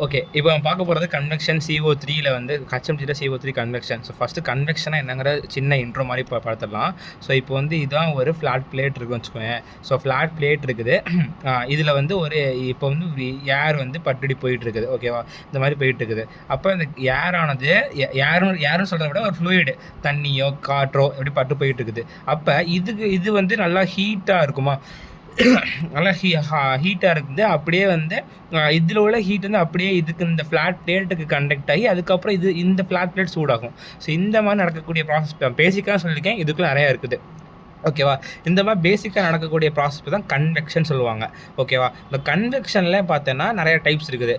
Okay. இப்போ நம்ம பார்க்க போகிறது கன்வெக்ஷன் CO3ல வந்து HMGல CO3 கன்வெக்ஷன். ஸோ ஃபஸ்ட்டு கன்வெக்ஷனா என்னங்கிற சின்ன இன்ட்ரோ மாதிரி பார்த்துடலாம். ஸோ இப்போ வந்து இதுதான் ஒரு ஃப்ளாட் பிளேட் இருக்குன்னு வச்சுக்கோங்க. ஸோ ஃப்ளாட் பிளேட் இருக்குது. இதில் வந்து ஒரு இப்போ வந்து ஏர் வந்து பட்டுடி போயிட்டு இருக்குது. ஓகேவா, இந்த மாதிரி போயிட்டு இருக்குது. அப்போ இந்த ஏரானது ஏருன்னு சொல்கிறத விட ஒரு ஃப்ளூயிடு, தண்ணியோ காற்றோ எப்படி பட்டு போயிட்டு இருக்குது. அப்போ இது வந்து நல்லா ஹீட்டாக இருக்குமா, நல்லா ஹீட்டாக இருக்குது. அப்படியே வந்து இதில் உள்ள ஹீட் வந்து அப்படியே இதுக்கு இந்த ஃப்ளாட் பிளேட்டுக்கு கண்டக்ட் ஆகி அதுக்கப்புறம் இந்த ஃப்ளாட் பிளேட் சூடாகும். ஸோ இந்த மாதிரி நடக்கக்கூடிய ப்ராசஸ் பேசிக்காக சொல்லியிருக்கேன். இதுக்குள்ள நிறையா இருக்குது. ஓகேவா, இந்த மாதிரி பேசிக்காக நடக்கக்கூடிய ப்ராசஸ் தான் கன்வெக்ஷன் சொல்லுவாங்க. ஓகேவா, இந்த கன்வெக்ஷனில் பார்த்தோன்னா நிறைய டைப்ஸ் இருக்குது.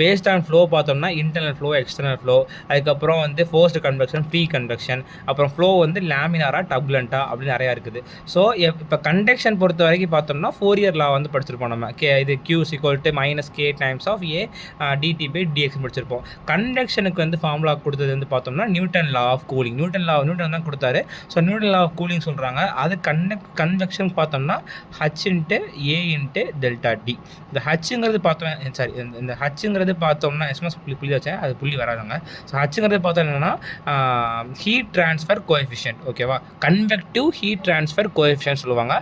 பேஸ்ட் ஆன் ஃப்ளோ பார்த்தோம்னா இன்டர்னல் ஃப்ளோ, எக்ஸ்டர்னல் ஃப்ளோ, அதுக்கப்புறம் வந்து ஃபோர்ஸ்டு கன்வெக்ஷன், ஃப்ரீ கன்வெக்ஷன், அப்புறம் ஃப்ளோ வந்து லேமினாரா, டர்புலண்ட்டாக அப்படின்னு நிறையா இருக்குது. ஸோ இப்போ கன்வெக்ஷன் பொறுத்த வரைக்கும் பார்த்தோம்னா 4 இயர் லா வந்து படிச்சிருப்போம் நம்ம. இது Q = -K times of A dt/dx படிச்சிருப்போம். கன்வெக்ஷனுக்கு வந்து ஃபார்முலா கொடுத்தது வந்து பார்த்தோம்னா Newton law of cooling. Newton தான் கொடுத்தாரு. So Newton law of cooling சொல்கிறாங்க. அது கன்வெக்ஷன் பார்த்தோம்னா H × A × ΔT. இந்த ஹச்சுங்கிறது பார்த்தோம், சாரி, இந்த ஹச்சுங்கிறது பார்த்தோம்னா எஸ்எம்எஸ் புள்ளி வச்சேன், அது புள்ளி வராதுங்க. ஸோ ஹச்சுங்கிறது பார்த்தோம் என்னென்னா ஹீட் ட்ரான்ஸ்ஃபர் கோஎஃபிஷியன்ட். ஓகேவா, கன்வெக்டிவ் ஹீட் ட்ரான்ஸ்ஃபர் கோஎஃபிஷியன்ட் சொல்லுவாங்க.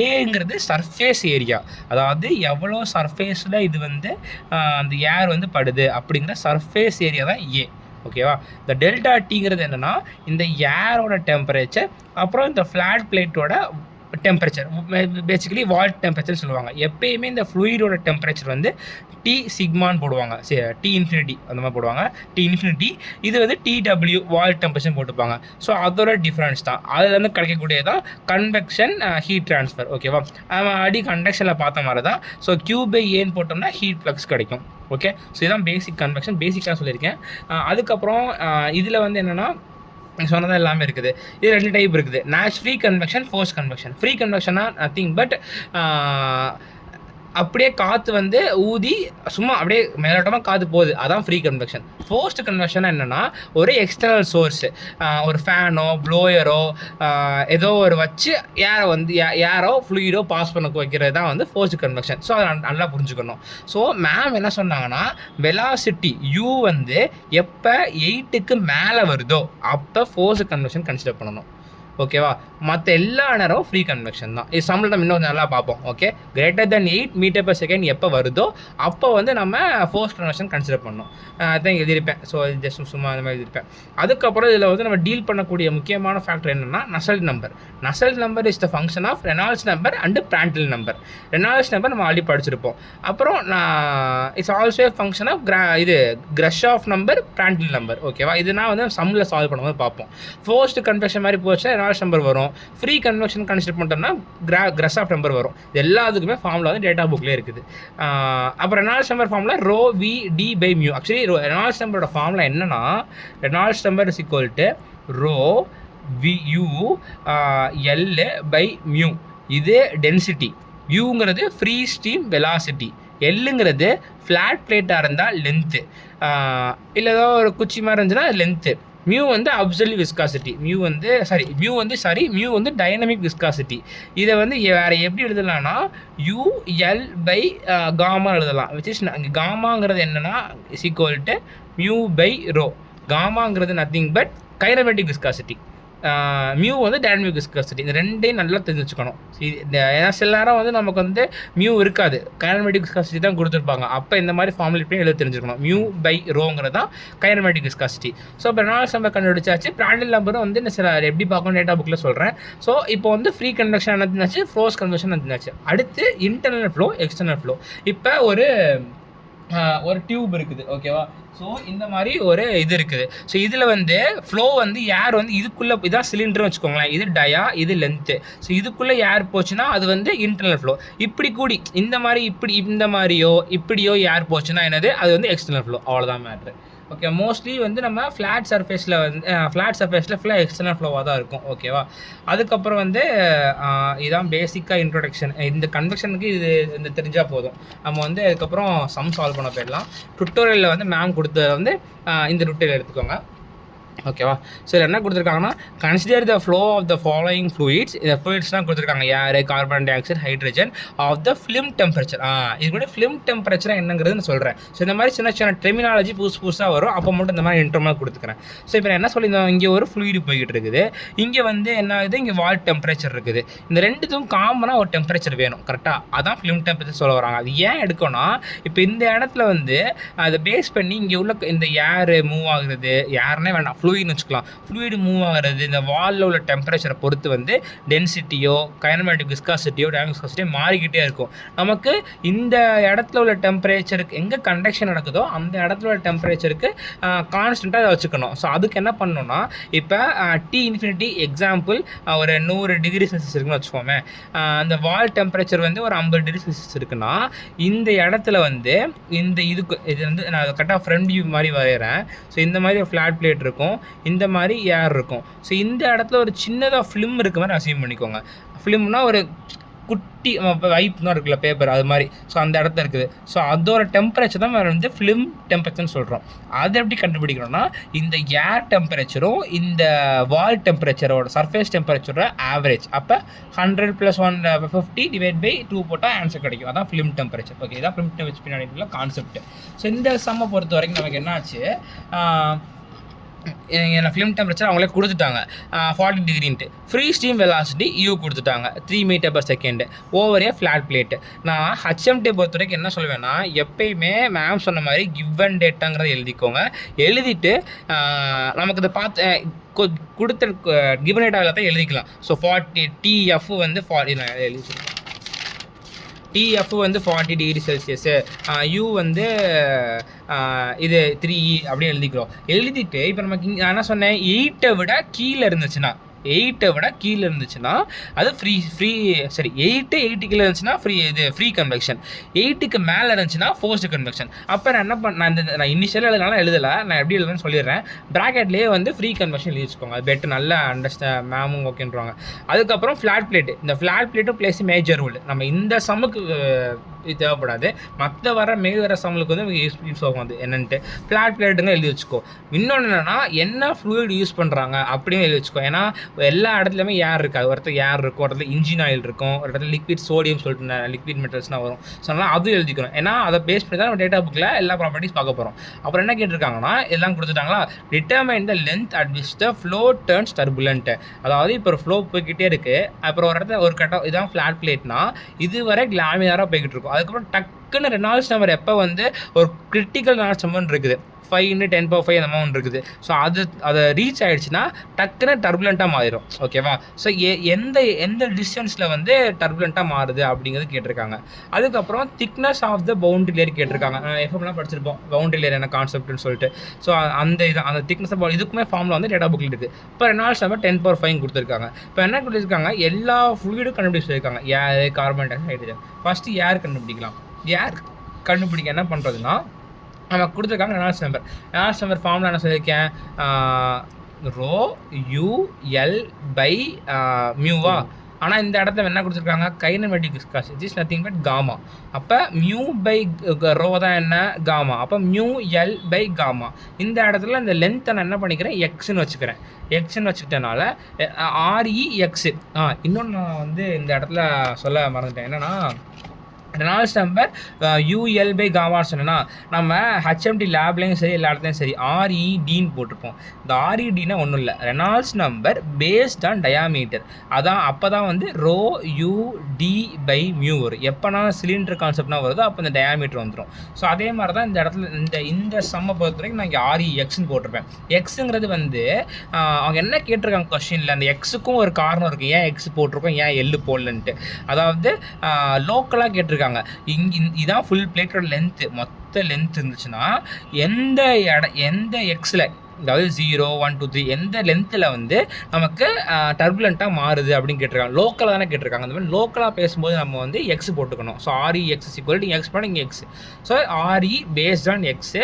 ஏங்கிறது சர்ஃபேஸ் ஏரியா, அதாவது எவ்வளோ சர்ஃபேஸில் இது வந்து அந்த ஏர் வந்து படுது அப்படிங்கிற சர்ஃபேஸ் ஏரியா தான் ஏ. ஓகேவா, இந்த டெல்டா டீங்கிறது என்னென்னா இந்த ஏரோட டெம்பரேச்சர், அப்புறம் இந்த ஃப்ளாட் பிளேட்டோட டெம்பரேச்சர், பேசிக்கலி வால் டெம்பரேச்சர் சொல்லுவாங்க. எப்பயுமே இந்த ஃப்ளூயிடோட டெம்பரேச்சர் வந்து T சிக்மான்னு போடுவாங்க, T∞ அந்த மாதிரி போடுவாங்க, T∞. இது வந்து TW வால் டெம்பரேச்சர் போட்டுப்பாங்க. ஸோ அதோட டிஃப்ரென்ஸ் தான், அதுலேருந்து கிடைக்கக்கூடியதான் கன்வெக்ஷன் ஹீட் ட்ரான்ஸ்ஃபர். ஓகேவா, கண்டக்ஷனில் பார்த்த மாதிரி தான். ஸோ Q/Aன்னு போட்டோம்னா ஹீட் ஃப்ளக்ஸ் கிடைக்கும். ஓகே, ஸோ இதுதான் பேசிக் கன்வெக்ஷன், பேசிக்காக சொல்லியிருக்கேன். அதுக்கப்புறம் இதில் வந்து என்னென்னா சொன்னதான் எல்லாமே இருக்குது. இது 2 டைப் இருக்குது, free convection, force convection. Free கன்வெக்ஷனா நத்திங் பட் அப்படியே காற்று வந்து ஊதி சும்மா அப்படியே மேலோட்டமாக காற்று போகுது, அதான் ஃப்ரீ கன்வெக்ஷன். ஃபோர்ஸ்டு கன்வெக்ஷன் என்னென்னா ஒரு எக்ஸ்டர்னல் சோர்ஸு, ஒரு ஃபேனோ ப்ளோயரோ ஏதோ ஒரு வச்சு ஏரோ ஃப்ளூயிடோ பாஸ் பண்ண வைக்கிறது தான் வந்து ஃபோர்ஸ்டு கன்வெக்ஷன். ஸோ அதை நல்லா புரிஞ்சுக்கணும். ஸோ மேம் என்ன சொன்னாங்கன்னா வெலாசிட்டி U வந்து எப்போ 8க்கு மேலே வருதோ அப்போ ஃபோர்ஸ்டு கன்வெக்ஷன் கன்சிடர் பண்ணணும். ஓகேவா, மற்ற எல்லா நேரம் ஃப்ரீ கன்வெக்ஷன் தான். இது சம்மில் நம்ம இன்னும் நல்லா பார்ப்போம். ஓகே, > 8 m/s எப்போ வருதோ அப்போ வந்து நம்ம ஃபோர்ஸ் கன்வெக்ஷன் கன்சிடர் பண்ணணும். அதான் எழுதியிருப்பேன். ஸோ ஜஸ்ட் சும்மா அந்த மாதிரி எழுதியிருப்பேன். அதுக்கப்புறம் இதில் வந்து நம்ம டீல் பண்ணக்கூடிய முக்கியமான ஃபேக்டர் என்னென்னா Nusselt number. Nusselt number is the function of Reynolds number and Prandtl number. Reynolds number நம்ம ஆல்ரெடி படிச்சிருப்போம். அப்புறம் it's also function of Grashof number, Prandtl number. ஓகேவா, இது நான் வந்து சம்மில் சால்வ் பண்ணும்போது பார்ப்போம். ஃபோர்ஸ்டு கன்வெக்ஷன் மாதிரி போச்சுன்னா ரெனால்ட்ஸ் நம்பர் வரும். ஃப்ரீ கன்வெக்ஷன் கன்சிடர் பண்ணிட்டோம்னா கிரஷாஃப் நம்பர் வரும். இது எல்லாத்துக்குமே ஃபார்முலா வந்து டேட்டா புக்லேயே இருக்குது. அப்புறம் Reynolds number formula ρV/d/μ. Actually Reynolds நம்பரோட ஃபார்முலா என்னன்னா Reynolds number is equal to ρVu L/μ. இது டென்சிட்டி, யூங்கிறது ஃப்ரீ ஸ்ட்ரீம் வெலாசிட்டி, எல்லுங்கிறது ஃப்ளாட் பிளேட்டாக இருந்தால் லென்த்து, இல்லை ஏதோ ஒரு குச்சி மாதிரி இருந்துச்சுன்னா லென்த்து. மியூ வந்து அப்சல்யூட் விஸ்காசிட்டி, மியூ வந்து டைனமிக் விஸ்காசிட்டி. இதை வந்து வேறு எப்படி எழுதலாம்னா UL/γ எழுதலாம். விச் இஸ் காமாங்கிறது என்னென்னா இஸ் ஈக்குவல் டு μ/ρ. காமாங்கிறது nothing but kinematic viscosity, mu வந்து டைனமிக் விஸ்காசிட்டி. இந்த ரெண்டையும் நல்லா தெரிஞ்சு வச்சுக்கணும். ஏன்னா சில நேரம் வந்து நமக்கு வந்து மியூ இருக்காது, கைனமேட்டிக் விஸ்காசிட்டி தான் கொடுத்துருப்பாங்க. அப்போ இந்த மாதிரி ஃபார்முலேட் பண்ணி எழுத தெரிஞ்சுக்கணும். μ/ρங்கிறது தான் கைனமேட்டிக் விஸ்காசிட்டி. ஸோ இப்போ ரெனால்ட்ஸ் நம்பர் கண்டுபிடிச்சாச்சு. பிராண்டில் நம்பரும் வந்து இந்த சில எப்படி பார்க்கணும் டேட்டா புக்கில் சொல்கிறேன். ஸோ இப்போ வந்து ஃப்ரீ கன்வெக்ஷன் நடந்துச்சு, ஃபோர்ஸ் கன்வெக்ஷன் நடந்துச்சு. அடுத்து இன்டர்னல் ஃப்ளோ, எக்ஸ்டர்னல் ஃப்ளோ. இப்போ ஒரு டியூப் இருக்குது. ஓகேவா, ஸோ இந்த மாதிரி ஒரு இது இருக்குது. ஸோ இதில் வந்து ஃப்ளோ வந்து ஏர் வந்து இதுக்குள்ளே, இதான் சிலிண்டர்னு வச்சுக்கோங்களேன், இது டயா, இது லென்த்து. ஸோ இதுக்குள்ளே ஏர் போச்சுன்னா அது வந்து இன்டர்னல் ஃப்ளோ. இப்படி கூடி இந்த மாதிரியோ இப்படியோ ஏர் போச்சுன்னா என்னது, அது வந்து எக்ஸ்டர்னல் ஃப்ளோ. அவ்வளோதான் மேட்ரு. ஓகே, மோஸ்ட்லி வந்து நம்ம ஃப்ளாட் சர்ஃபேஸில் ஃபுல்லாக எக்ஸ்டர்னல் ஃப்ளோவாக தான் இருக்கும். ஓகேவா, அதுக்கப்புறம் வந்து இதுதான் பேசிக்காக இன்ட்ரோடக்ஷன். இந்த கன்வெக்ஷனுக்கு இது தெரிஞ்சால் போதும். நம்ம வந்து அதுக்கப்புறம் சம் சால்வ் பண்ண போயிடலாம். டுட்டோரியலில் வந்து மேம் கொடுத்ததை வந்து இந்த டுட்டோரியல் எடுத்துக்கோங்க. ஓகேவா? ஸோ இதில் என்ன கொடுத்துருக்காங்கன்னா, consider the flow of the following fluids. இந்த ஃப்ளூயிட்ஸ்லாம் கொடுத்துருக்காங்க, air, carbon dioxide, hydrogen of the film temperature. இது கூட ஃபிலிம் டெம்பரேச்சர் என்னங்கிறது நான் சொல்கிறேன். ஸோ இந்த மாதிரி சின்ன சின்ன டெர்மினாலஜி புதுசாக வரும், அப்போ மட்டும் இந்த மாதிரி இன்ட்ரோமாக கொடுத்துக்கிறேன். ஸோ இப்போ என்ன சொல்லியிருந்தோம், இங்கே ஒரு ஃப்ளூயிடு போய்கிட்டு இருக்குது, இங்கே வந்து என்ன ஆகுது, இங்கே வால் டெம்பரேச்சர் இருக்குது. இந்த ரெண்டுத்துக்கும் காமனாக ஒரு டெம்பரேச்சர் வேணும், கரெக்டாக? அதான் ஃபிலிம் டெம்பரேச்சர் சொல்ல வராங்க. அது ஏன் எடுக்கணும்னா, இப்போ இந்த இடத்துல வந்து அதை பேஸ் பண்ணி இங்கே உள்ள இந்த ஏர் மூவ் ஆகுறது, ஏர்னே வேண்டாம், ஃப்ளூயிட்னு வச்சுக்கலாம், ஃப்ளூயிடு மூவ் ஆகிறது இந்த வாலில் உள்ள டெம்பரேச்சரை பொறுத்து வந்து டென்சிட்டியோ கைனமேட்டிக் விஸ்காசிட்டியோ டைனமிக் விஸ்காசிட்டியோ மாறிக்கிட்டே இருக்கும். நமக்கு இந்த இடத்துல உள்ள டெம்பரேச்சருக்கு எங்கே கண்டக்ஷன் நடக்குதோ அந்த இடத்துல உள்ள டெம்பரேச்சருக்கு கான்ஸ்டண்ட்டாக அதை வச்சுக்கணும். ஸோ அதுக்கு என்ன பண்ணணும்னா, இப்போ டி இன்ஃபினிட்டி எக்ஸாம்பிள் ஒரு 100 டிகிரி செல்சியஸ் இருக்குன்னு வச்சுக்கோமே, அந்த வால் டெம்பரேச்சர் வந்து ஒரு 50 டிகிரி செல்சியஸ் இருக்குன்னா, இந்த இடத்துல வந்து இது வந்து நான் கரெக்டாக ஃப்ரண்ட் வியூ மாதிரி வரைகிறேன். ஸோ இந்த மாதிரி ஒரு ஃப்ளாட் பிளேட் இருக்கும், இந்த மாதிரி ஏர் இருக்கும். ஸோ இந்த இடத்துல ஒரு சின்னதாக ஃபிலிம் இருக்க மாதிரி அசீவ் பண்ணிக்கோங்க. ஃபிலிம்னா ஒரு குட்டி வைப் தான் இருக்குல்ல, பேப்பர், அது மாதிரி. ஸோ அந்த இடத்துல இருக்குது. ஸோ அதோட டெம்பரேச்சர் தான் வேறு வந்து ஃபிலிம் டெம்பரேச்சர்னு சொல்கிறோம். அதை எப்படி கண்டுபிடிக்கணும்னா, இந்த ஏர் டெம்பரேச்சரும் இந்த வால் டெம்பரேச்சரோட சர்ஃபேஸ் டெம்பரேச்சரோட ஆவரேஜ். அப்போ 100 + 150 / 2 போட்டால் ஆன்சர் கிடைக்கும். அதான் ஃபிலிம் டெம்பரேச்சர். ஓகே, இதான் ஃபிலிம் டெம்பரேச்சர் பின்னாடி கான்செப்ட். ஸோ இந்த சம்மை பொறுத்த வரைக்கும் நமக்கு என்ன ஆச்சு, என்ன ஃபிலிம் டெம்பரேச்சர் அவங்களே கொடுத்துட்டாங்க 40 டிகிரின்ட்டு. ஃப்ரீ ஸ்டீம் வெலாசிட்டி யூ கொடுத்துட்டாங்க 3 மீட்டர்/செகண்ட் ஓவர் ஏ ஃப்ளாட் பிளேட்டு. நான் ஹச்எம்டி பொறுத்த வரைக்கும் என்ன சொல்லுவேன்னா, எப்பயுமே மேம் சொன்ன மாதிரி கிவ் அண்ட் டேட்டாங்கிறத எழுதிக்கோங்க. எழுதிட்டு நமக்கு இதை பார்த்து கொடுத்த கிவன் டேட்டா எல்லாத்தையும் எழுதிக்கலாம். ஸோ 40 டிஎஃப் வந்து 40 நான் எழுதிச்சிருக்கேன். டிஎஃப் வந்து 40 டிகிரி செல்சியஸு, யூ வந்து இது 3E அப்படின்னு எழுதிக்கிறோம். எழுதிட்டு இப்போ நமக்கு இங்கே நான் என்ன சொன்னேன், 8 விட கீழே இருந்துச்சுன்னா, 8 விட கீழே இருந்துச்சுன்னா அது சரி 8 கீழே இருந்துச்சுன்னா ஃப்ரீ கன்வெக்ஷன், 8க்கு மேலே இருந்துச்சுன்னா ஃபோர்ஸ்டு கன்வெக்ஷன். அப்போ நான் என்ன நான் இனிஷியலாக எழுதுனாலும் எழுதலை, நான் எப்படி எழுதுன்னு சொல்லிடுறேன். ப்ராக்கெட்லேயே வந்து ஃப்ரீ கன்வெக்ஷன் எழுதி வச்சுக்கோங்க, அது பெட்டர், நல்லா மேமும் ஓகேன்றாங்க. அதுக்கப்புறம் ஃப்ளாட் பிளேட்டு, இந்த ஃப்ளாட் பிளேட்டும் பிளேஸ் மேஜர் ரூல். நம்ம இந்த சம்முக்கு இது தேவைப்படாது, மற்ற வர சம்முக்கு வந்து யூஸ் ஆகும். அது என்னன்ட்டு ஃப்ளாட் பிளேட்டுங்க எழுதி வச்சுக்கோ. இன்னொன்று என்னென்னா, என்ன ஃப்ளூயிட் யூஸ் பண்ணுறாங்க அப்படின்னு எழுதி வச்சுக்கோ. ஏன்னா எல்லா இடத்துலையுமே ஏர் இருக்காது, ஒரு இடத்துல ஏர் இருக்கும், ஒரு இடத்துல இன்ஜின் ஆயில் இருக்கும், ஒரு இடத்துல லிக்விட் சோடியம் சொல்லிட்டு லிக்விட் மெட்டல்ஸ்னால் வரும். ஸோ அதனால் அதுவும் எழுதிக்கணும். ஏன்னா அதை பேஸ் பண்ணி தான் நம்ம டேட்டா புக்கில் எல்லா ப்ராப்பர்ட்டிஸ் பார்க்க போகிறோம். அப்புறம் என்ன கேட்டிருக்காங்கன்னா, எல்லாம் கொடுத்துட்டாங்களா, determine the length at which the flow turns turbulent. அதாவது இப்போ ஒரு ஃப்ளோ போய்கிட்டே இருக்குது, அப்புறம் ஒரு இடத்துல ஒரு கட்டம், இதான் ஃப்ளாட் பிளேட்னா இதுவரை லாமினாராக போய்கிட்டு இருக்கும். அதுக்கப்புறம் டக்குன்னு ரெனால்ட்ஸ் நம்பர் எப்போ வந்து ஒரு கிரிட்டிக்கல் ரெனால்ட்ஸ் நம்பர் இருக்குது 5 × 10⁵ அந்த அமௌண்ட் இருக்குது. ஸோ அதை ரீச் ஆகிடுச்சுன்னா டக்குன்னு டர்புலண்ட்டாக மாறிடும். ஓகேவா? ஸோ எந்த டிஸ்டன்ஸில் வந்து டர்புலண்ட்டாக மாறுது அப்படிங்கிறது கேட்டிருக்காங்க. அதுக்கப்புறம் thickness of the boundary layer கேட்டிருக்காங்க. எப்போலாம் படிச்சிருப்போம் பவுண்டரி லேயர் என்ன கான்செப்ட்னு சொல்லிட்டு. ஸோ அந்த திக்னஸ் இதுக்குமே ஃபார்மில் வந்து டேட்டா புக்கில் இருக்குது. இப்போ ரெனால்ட்ஸ் நம்பர் 10⁵ கொடுத்துருக்காங்க. இப்போ என்ன கொடுத்துருக்காங்க, எல்லா ஃப்ளூயிடும் கண்டுபிடிச்சிருக்காங்க, air, carbon dioxide, hydrogen. First air கண்டுபிடிக்கலாம். ஏர் கண்டுபிடிக்க என்ன பண்ணுறதுன்னா, நமக்கு கொடுத்துருக்காங்க ரெனால்ட்ஸ் நம்பர் ஃபார்முலா என்ன சொல்லியிருக்கேன், ρ/μ. ஆனால் இந்த இடத்துல என்ன கொடுத்துருக்காங்க, kinematic viscosity is nothing but gamma. அப்போ μ/ρ தான் என்ன, காமா. அப்போ μL/γ. இந்த இடத்துல இந்த லென்த்தை நான் என்ன பண்ணிக்கிறேன், எக்ஸ்ன்னு வச்சுக்கிறேன். எக்ஸ்ன்னு வச்சுக்கிட்டனால REX. இன்னொன்று நான் வந்து இந்த இடத்துல சொல்ல மறந்துட்டேன், என்னென்னா ரெனால்ட்ஸ் நம்பர் UL/γ சொன்னா நம்ம ஹச்எம்டி லேப்லையும் சரி எல்லா இடத்துலையும் சரி REDன்னு போட்டிருப்போம். இந்த REDனா ஒன்றும் இல்லை, Reynolds number based on diameter. அதான் அப்போ தான் வந்து ρUD/μ வரும். எப்போனா சிலிண்டர் கான்செப்ட்னா வருதோ அப்போ இந்த டயாமீட்டர் வந்துடும். ஸோ அதே மாதிரி தான் இந்த இடத்துல இந்த சம்மை பொறுத்த வரைக்கும் நான் இங்கே REXன்னு போட்டிருப்பேன். எக்ஸுங்கிறது வந்து அவங்க என்ன கேட்டிருக்காங்க கொஸ்டினில், அந்த எக்ஸுக்கும் ஒரு காரணம் இருக்குது, ஏன் எக்ஸ் போட்டிருக்கோம், ஏன் எள்ளு போடலன்ட்டு. அதாவது லோக்கலாக கேட்டிருக்காங்க. இதான் ஃபுல் பிளேட்டோட லென்த்து, மொத்த லென்த் இருந்துச்சுன்னா எந்த எக்ஸில், அதாவது 0, 1, 2, 3 எந்த லென்த்தில் வந்து நமக்கு டர்புலண்ட்டாக மாறுது அப்படின்னு கேட்டிருக்காங்க. லோக்கலாக தானே கேட்டிருக்காங்க. அந்த மாதிரி லோக்கலாக பேசும்போது நம்ம வந்து எக்ஸ் போட்டுக்கணும். ஸோ REX = எக்ஸ் பண்ண இங்கே X. So RE based on x,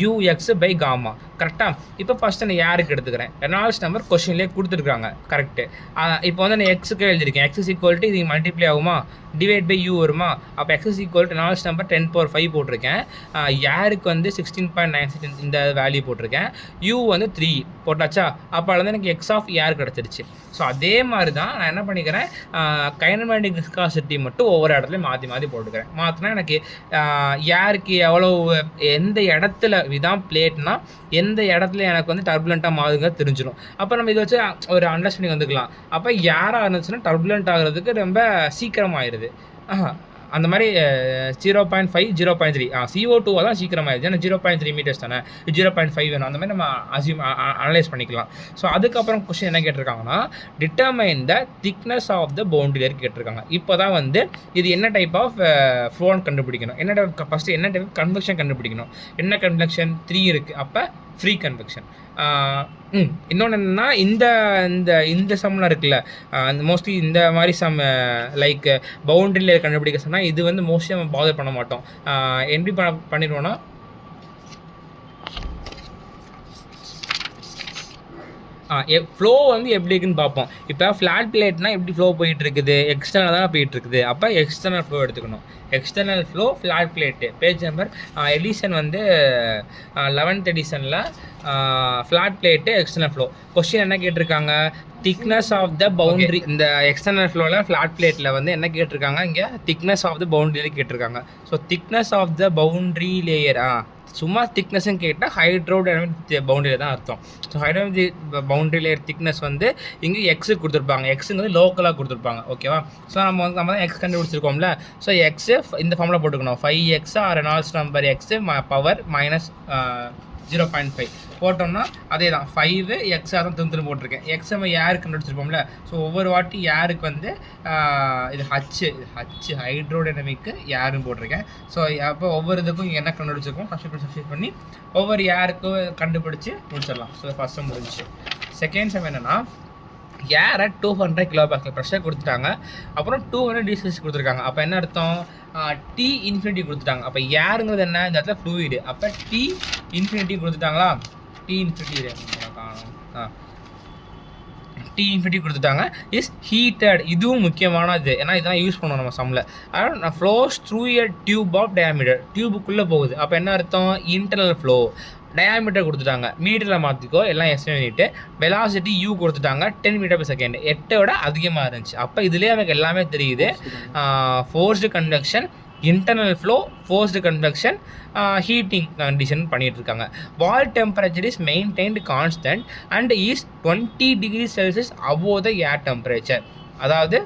UX/γ. கரெக்டாக. இப்போ ஃபஸ்ட்டு நான் யாருக்கு எடுத்துக்கிறேன், ரெனால்ட்ஸ் நம்பர் கொஷின்லேயே கொடுத்துருக்காங்க கரெக்டு. இப்போ வந்து நான் எக்ஸுக்கு எழுதியிருக்கேன், எக்ஸ் இஸ் ஈக்குவல் டு இது மல்டிப்ளை ஆகுமா, டிவைட் பை யூ வருமா, அப்போ X is equal to Reynolds number 10⁵ போட்டிருக்கேன். யாருக்கு வந்து 16.96 இந்த வேல்யூ போட்டிருக்கேன், யூ வந்து 3 போட்டாச்சா, அப்போ வந்து எனக்கு எக்ஸ் ஆஃப் ஏர் கிடச்சிருச்சு. ஸோ அதே மாதிரி தான் நான் என்ன பண்ணிக்கிறேன், கைனமேட்டிக் விஸ்காசிட்டி மட்டும் ஒவ்வொரு இடத்துலையும் மாற்றி மாற்றி போட்டுக்கிறேன். மாற்றினா எனக்கு ஏருக்கு எவ்வளோ எந்த இடத்துல இதான் பிளேட்னா எந்த இடத்துல எனக்கு வந்து டர்புலண்ட்டாக மாறுங்க தெரிஞ்சிடும். அப்போ நம்ம இதை வச்சு ஒரு அண்டர்ஸ்டாண்டிங் வந்துக்கலாம். அப்போ யாராக இருந்துச்சுன்னா டர்புலண்ட் ஆகிறதுக்கு ரொம்ப சீக்கிரமாகிடுது. அந்த மாதிரி 0.5 0.3 CO2 தான் சீக்கிரமாகிடுது. ஏன்னா 0.3 மீட்டர்ஸ் தானே, 0.5 வேணும். அந்த மாதிரி நம்ம அனலைஸ் பண்ணிக்கலாம். ஸோ அதுக்கப்புறம் கொஸ்டின் என்ன கேட்டிருக்காங்கன்னா, determine the thickness of the boundary layer கேட்டிருக்காங்க. இப்போ தான் வந்து இது என்ன டைப் ஆஃப் ஃப்ளோன்னு கண்டுபிடிக்கணும், என்ன டைப் ஃபஸ்ட்டு என்ன டைப் கன்வெக்ஷன் கண்டுபிடிக்கணும். என்ன கன்வெக்ஷன் 3 இருக்குது, அப்போ ஃப்ரீ கன்வெக்ஷன். இன்னொன்று என்னென்னா இந்த இந்த இந்த சம்லாம் இருக்குல்ல, மோஸ்ட்லி இந்த மாதிரி சம் லைக் பவுண்டரியில் கண்டுபிடிக்க சொன்னால் இது வந்து மோஸ்ட்லி நம்ம பாதர் பண்ண மாட்டோம். எப்படி பண்ணிடுவோன்னா, ஃப்ளோ வந்து எப்படி இருக்குன்னு பார்ப்போம். இப்போ ஃப்ளாட் பிளேட்னால் எப்படி ஃப்ளோ போயிட்டு இருக்குது, எக்ஸ்டர்னல் தான் போயிட்டு இருக்குது. அப்போ எக்ஸ்டர்னல் ஃப்ளோ எடுத்துக்கணும். External flow flat plate page number edition வந்து 11th எடிஷனில் flat plate external flow. Question என்ன கேட்டிருக்காங்க, திக்னஸ் ஆஃப் த பவுண்டரி. இந்த எக்ஸ்டர்னல் ஃப்ளோவில் ஃப்ளாட் பிளேட்டில் வந்து என்ன கேட்டிருக்காங்க, இங்கே திக்னஸ் ஆஃப் த பவுண்டரி கேட்டிருக்காங்க. So thickness of the boundary layer, சும்மா திக்னஸ்ன்னு கேட்டால் ஹைட்ரோடைனமிக் பவுண்டரியில் தான் அர்த்தம். So hydrodynamic boundary layer thickness வந்து இங்கே எக்ஸு கொடுத்துருப்பாங்க, எக்ஸுங்கிறது லோக்கலாக கொடுத்துருப்பாங்க. ஓகேவா. ஸோ நம்ம தான் எக்ஸ் கண்டுபிடிச்சிருக்கோம்ல. ஸோ எக்ஸு இந்த ஃபார்மில் போட்டுக்கணும், 5x Reynolds number x power minus 0.5 போட்டோம்னா அதே தான் 5 எக்ஸாக தான் திரும்ப போட்டிருக்கேன். எக்ஸ் நம்ம யாருக்கு கண்டுபிடிச்சிருப்போம்ல. ஸோ ஒவ்வொரு வாட்டி யாருக்கு வந்து இது ஹச்சு ஹைட்ரோடைனமிக்கு யாருன்னு போட்டிருக்கேன். ஸோ அப்போ ஒவ்வொரு இதுக்கும் என்ன கண்டுபிடிச்சிருக்கோம் சப்ஸ்டிட் பண்ணி ஒவ்வொரு யாருக்கும் கண்டுபிடிச்சி முடிச்சிடலாம். ஸோ ஃபஸ்ட்டு முடிஞ்சிச்சு. செகண்ட் சம் என்னென்னா, ஏரை 200 kPa ப்ரெஷர் கொடுத்துட்டாங்க, அப்புறம் 200 dC கொடுத்துருக்காங்க. அப்போ என்ன அர்த்தம், T இன்ஃபினிட்டி கொடுத்துட்டாங்க. அப்போ ஏருங்கிறது என்ன, இந்த இடத்துல ஃப்ளூயிடு. அப்போ T இன்ஃபினிட்டி கொடுத்துட்டாங்களா, T இன்ஃபினிட்டி கொடுத்துட்டாங்க. Is heated. இதுவும் முக்கியமானது, ஏன்னா இதெல்லாம் யூஸ் பண்ணுவோம் நம்ம சம்மில். அதாவது flows through a tube of diameter. டியூபுக்குள்ளே போகுது. அப்போ என்ன அர்த்தம், இன்டர்னல் ஃப்ளோ. டயாமீட்டர் கொடுத்துட்டாங்க, மீட்டரில் மாற்றிக்கோ, எல்லாம் எஸ்எம் யூனிட்டு. வெலாசிட்டி யூ கொடுத்துட்டாங்க 10 m/s. 8 விட அதிகமாக இருந்துச்சு. அப்போ இதுலேயே எனக்கு எல்லாமே தெரியுது. Forced convection, internal flow, forced convection, heating condition பண்ணிகிட்டு இருக்காங்க. Wall temperature is maintained constant and is 20 degrees Celsius above the air temperature. அதாவது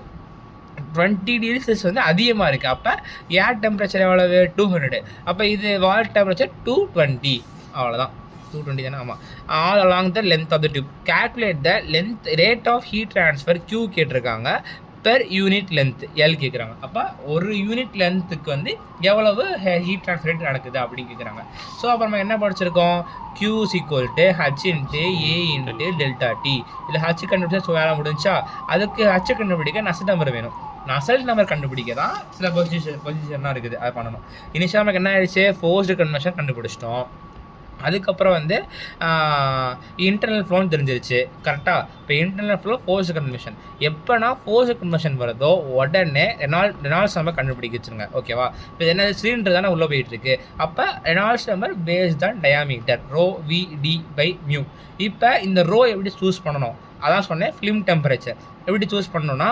20 degrees Celsius வந்து அதிகமாக இருக்குது. அப்போ ஏர் டெம்பரேச்சர் எவ்வளவு, 200. அப்போ இது வால் டெம்பரேச்சர் 220. அவ்வளோதான், 220 தானே. ஆமாம். All along the length of the tube. Calculate the length rate of heat transfer Q கேட்டிருக்காங்க, பெர் யூனிட் லென்த் L கேட்குறாங்க. அப்போ ஒரு யூனிட் லென்த்துக்கு வந்து எவ்வளவு ஹீட் ட்ரான்ஸ்ஃபர் ரேட் நடக்குது அப்படின்னு கேட்குறாங்க. ஸோ அப்போ நம்ம என்ன படிச்சிருக்கோம், Q = H × A × ΔT. இதில் H கண்டுபிடிச்சா வேலை முடிஞ்சா, அதுக்கு H கண்டுபிடிக்க நசல் நம்பர் வேணும். நசல் நம்பர் கண்டுபிடிக்க தான் சில பொசிஷன்லாம் இருக்குது, அது பண்ணணும். இனிஷியலாக நமக்கு என்ன ஆயிடுச்சு, ஃபோர்ஸ்டு கன்வெக்ஷன் கண்டுபிடிச்சிட்டோம். அதுக்கப்புறம் வந்து இன்டர்னல் ஃப்ளோன்னு தெரிஞ்சிருச்சு கரெக்டாக. இப்போ இன்டர்னல் ஃப்ளோ ஃபோர்ஸ்டு கன்வெக்ஷன். எப்போனா ஃபோர்ஸ்டு கன்வெக்ஷன் வருதோ உடனே ரெனால்ட்ஸ் நம்பர் கண்டுபிடிக்க வச்சுருங்க. ஓகேவா. இப்போ என்ன சிலிண்டர் தானே உள்ளே போயிட்டுருக்கு. அப்போ Reynolds number based on diameter ρVd/μ. இப்போ இந்த ரோ எப்படி சூஸ் பண்ணணும், அதான் சொன்னேன். ஃபிலிம் டெம்பரேச்சர் எப்படி சூஸ் பண்ணணும்னா,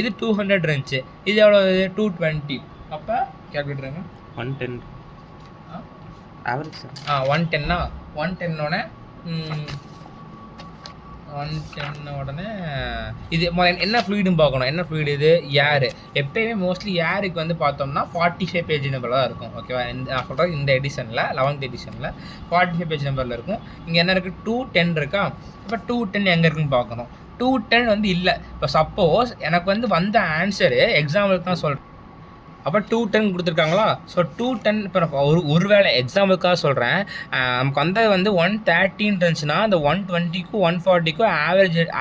இது 200 இருந்துச்சு, இது எவ்வளோ, 220. அப்போ கேல்குலேட்டருங்க 110 ஆவரேஜ். 110னா 110 உடனே இது என்ன ஃப்ளூயிடுன்னு பார்க்கணும். என்ன ஃப்ளூயிடு இது, ஏர். எப்போயுமே மோஸ்ட்லி ஏருக்கு வந்து பார்த்தோம்னா 45 பேஜ் நம்பரில் தான் இருக்கும். ஓகேவா. நான் சொல்கிறது இந்த எடிஷனில் 11th எடிஷனில் 45 பேஜ் நம்பரில் இருக்கும். இங்கே என்ன இருக்குது, 210 இருக்கா. இப்போ 210 எங்கே இருக்குன்னு பார்க்கணும். 210 வந்து இல்லை. இப்போ சப்போஸ் எனக்கு வந்து வந்த ஆன்சரு எக்ஸாம்பிளுக்கு தான் சொல்கிறேன். அப்போ 210 கொடுத்துருக்காங்களா. ஸோ 210 இப்போ ஒரு வேளை எக்ஸாம்பிளுக்காக சொல்கிறேன், நமக்கு வந்தது வந்து 130 இருந்துச்சுன்னா அந்த 120க்கும் 140க்கும்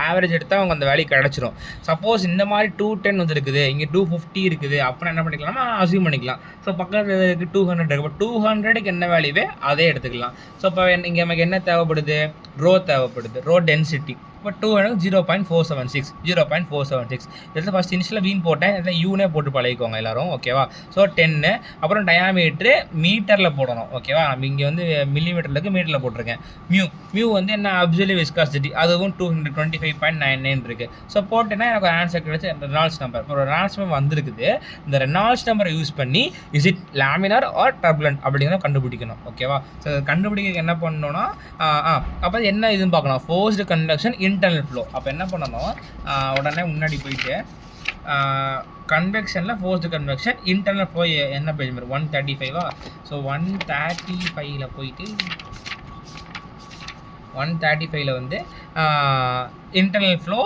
ஆவரேஜ் எடுத்தால் அவங்க அந்த வேலைக்கு கிடச்சிரும். சப்போஸ் இந்த மாதிரி 210 வந்து இருக்குது, இங்கே 250 இருக்குது, அப்புறம் என்ன பண்ணிக்கலாம்னா அசியூம் பண்ணிக்கலாம். ஸோ பக்கத்தில் இருக்குது 200 இருக்குது, இப்போ 200க்கு என்ன வேல்யூவே அதே எடுத்துக்கலாம். ஸோ இப்போ இங்கே நமக்கு என்ன தேவைப்படுது, ரோ தேவைப்படுது, ரோ டென்சிட்டி. இப்போ 200 0.476 இதில் ஃபஸ்ட் இனிஷியலாக வீண் போட்டேன், இதில் யூனே போட்டு பழகிக்கோங்க எல்லோரும், ஓகேவா. ஸோ 10, அப்புறம் டயாமீட்ரு மீட்டரில் போடணும், ஓகேவா. நம்ம இங்கே வந்து மில்லிமீட்டரில் இருக்குது, மீட்டரில் போட்டிருக்கேன். மியூ வந்து என்ன அப்சல்யூட் விஸ்காசிட்டி, அதுவும் 225.99 இருக்குது. ஸோ போட்டேன்னா எனக்கு ஆன்சர் கிடைச்சி ரெனால்ட்ஸ் நம்பர். இப்போ ரெனால்ட்ஸ் நம்பர் வந்திருக்குது. இந்த ரெனால்ட்ஸ் நம்பரை யூஸ் பண்ணி is it laminar or turbulent அப்படிங்கிறத கண்டுபிடிக்கணும், ஓகேவா. ஸோ கண்டுபிடிக்க என்ன பண்ணணும்னா அப்போ என்ன இதுன்னு பார்க்கணும், ஃபோர்ஸ்டு கண்டக்ஷன் இன்டர்னல் ஃப்ளோ. அப்போ என்ன பண்ணணும், உடனே முன்னாடி போயிட்டு கன்வெக்ஷனில் ஃபோர்ஸ்டு கன்வெக்ஷன் இன்டர்னல் ஃப்ளோ என்ன பேஜ் மாதிரி 135. ஸோ 135ல் போயிட்டு 135ல் வந்து இன்டர்னல் ஃப்ளோ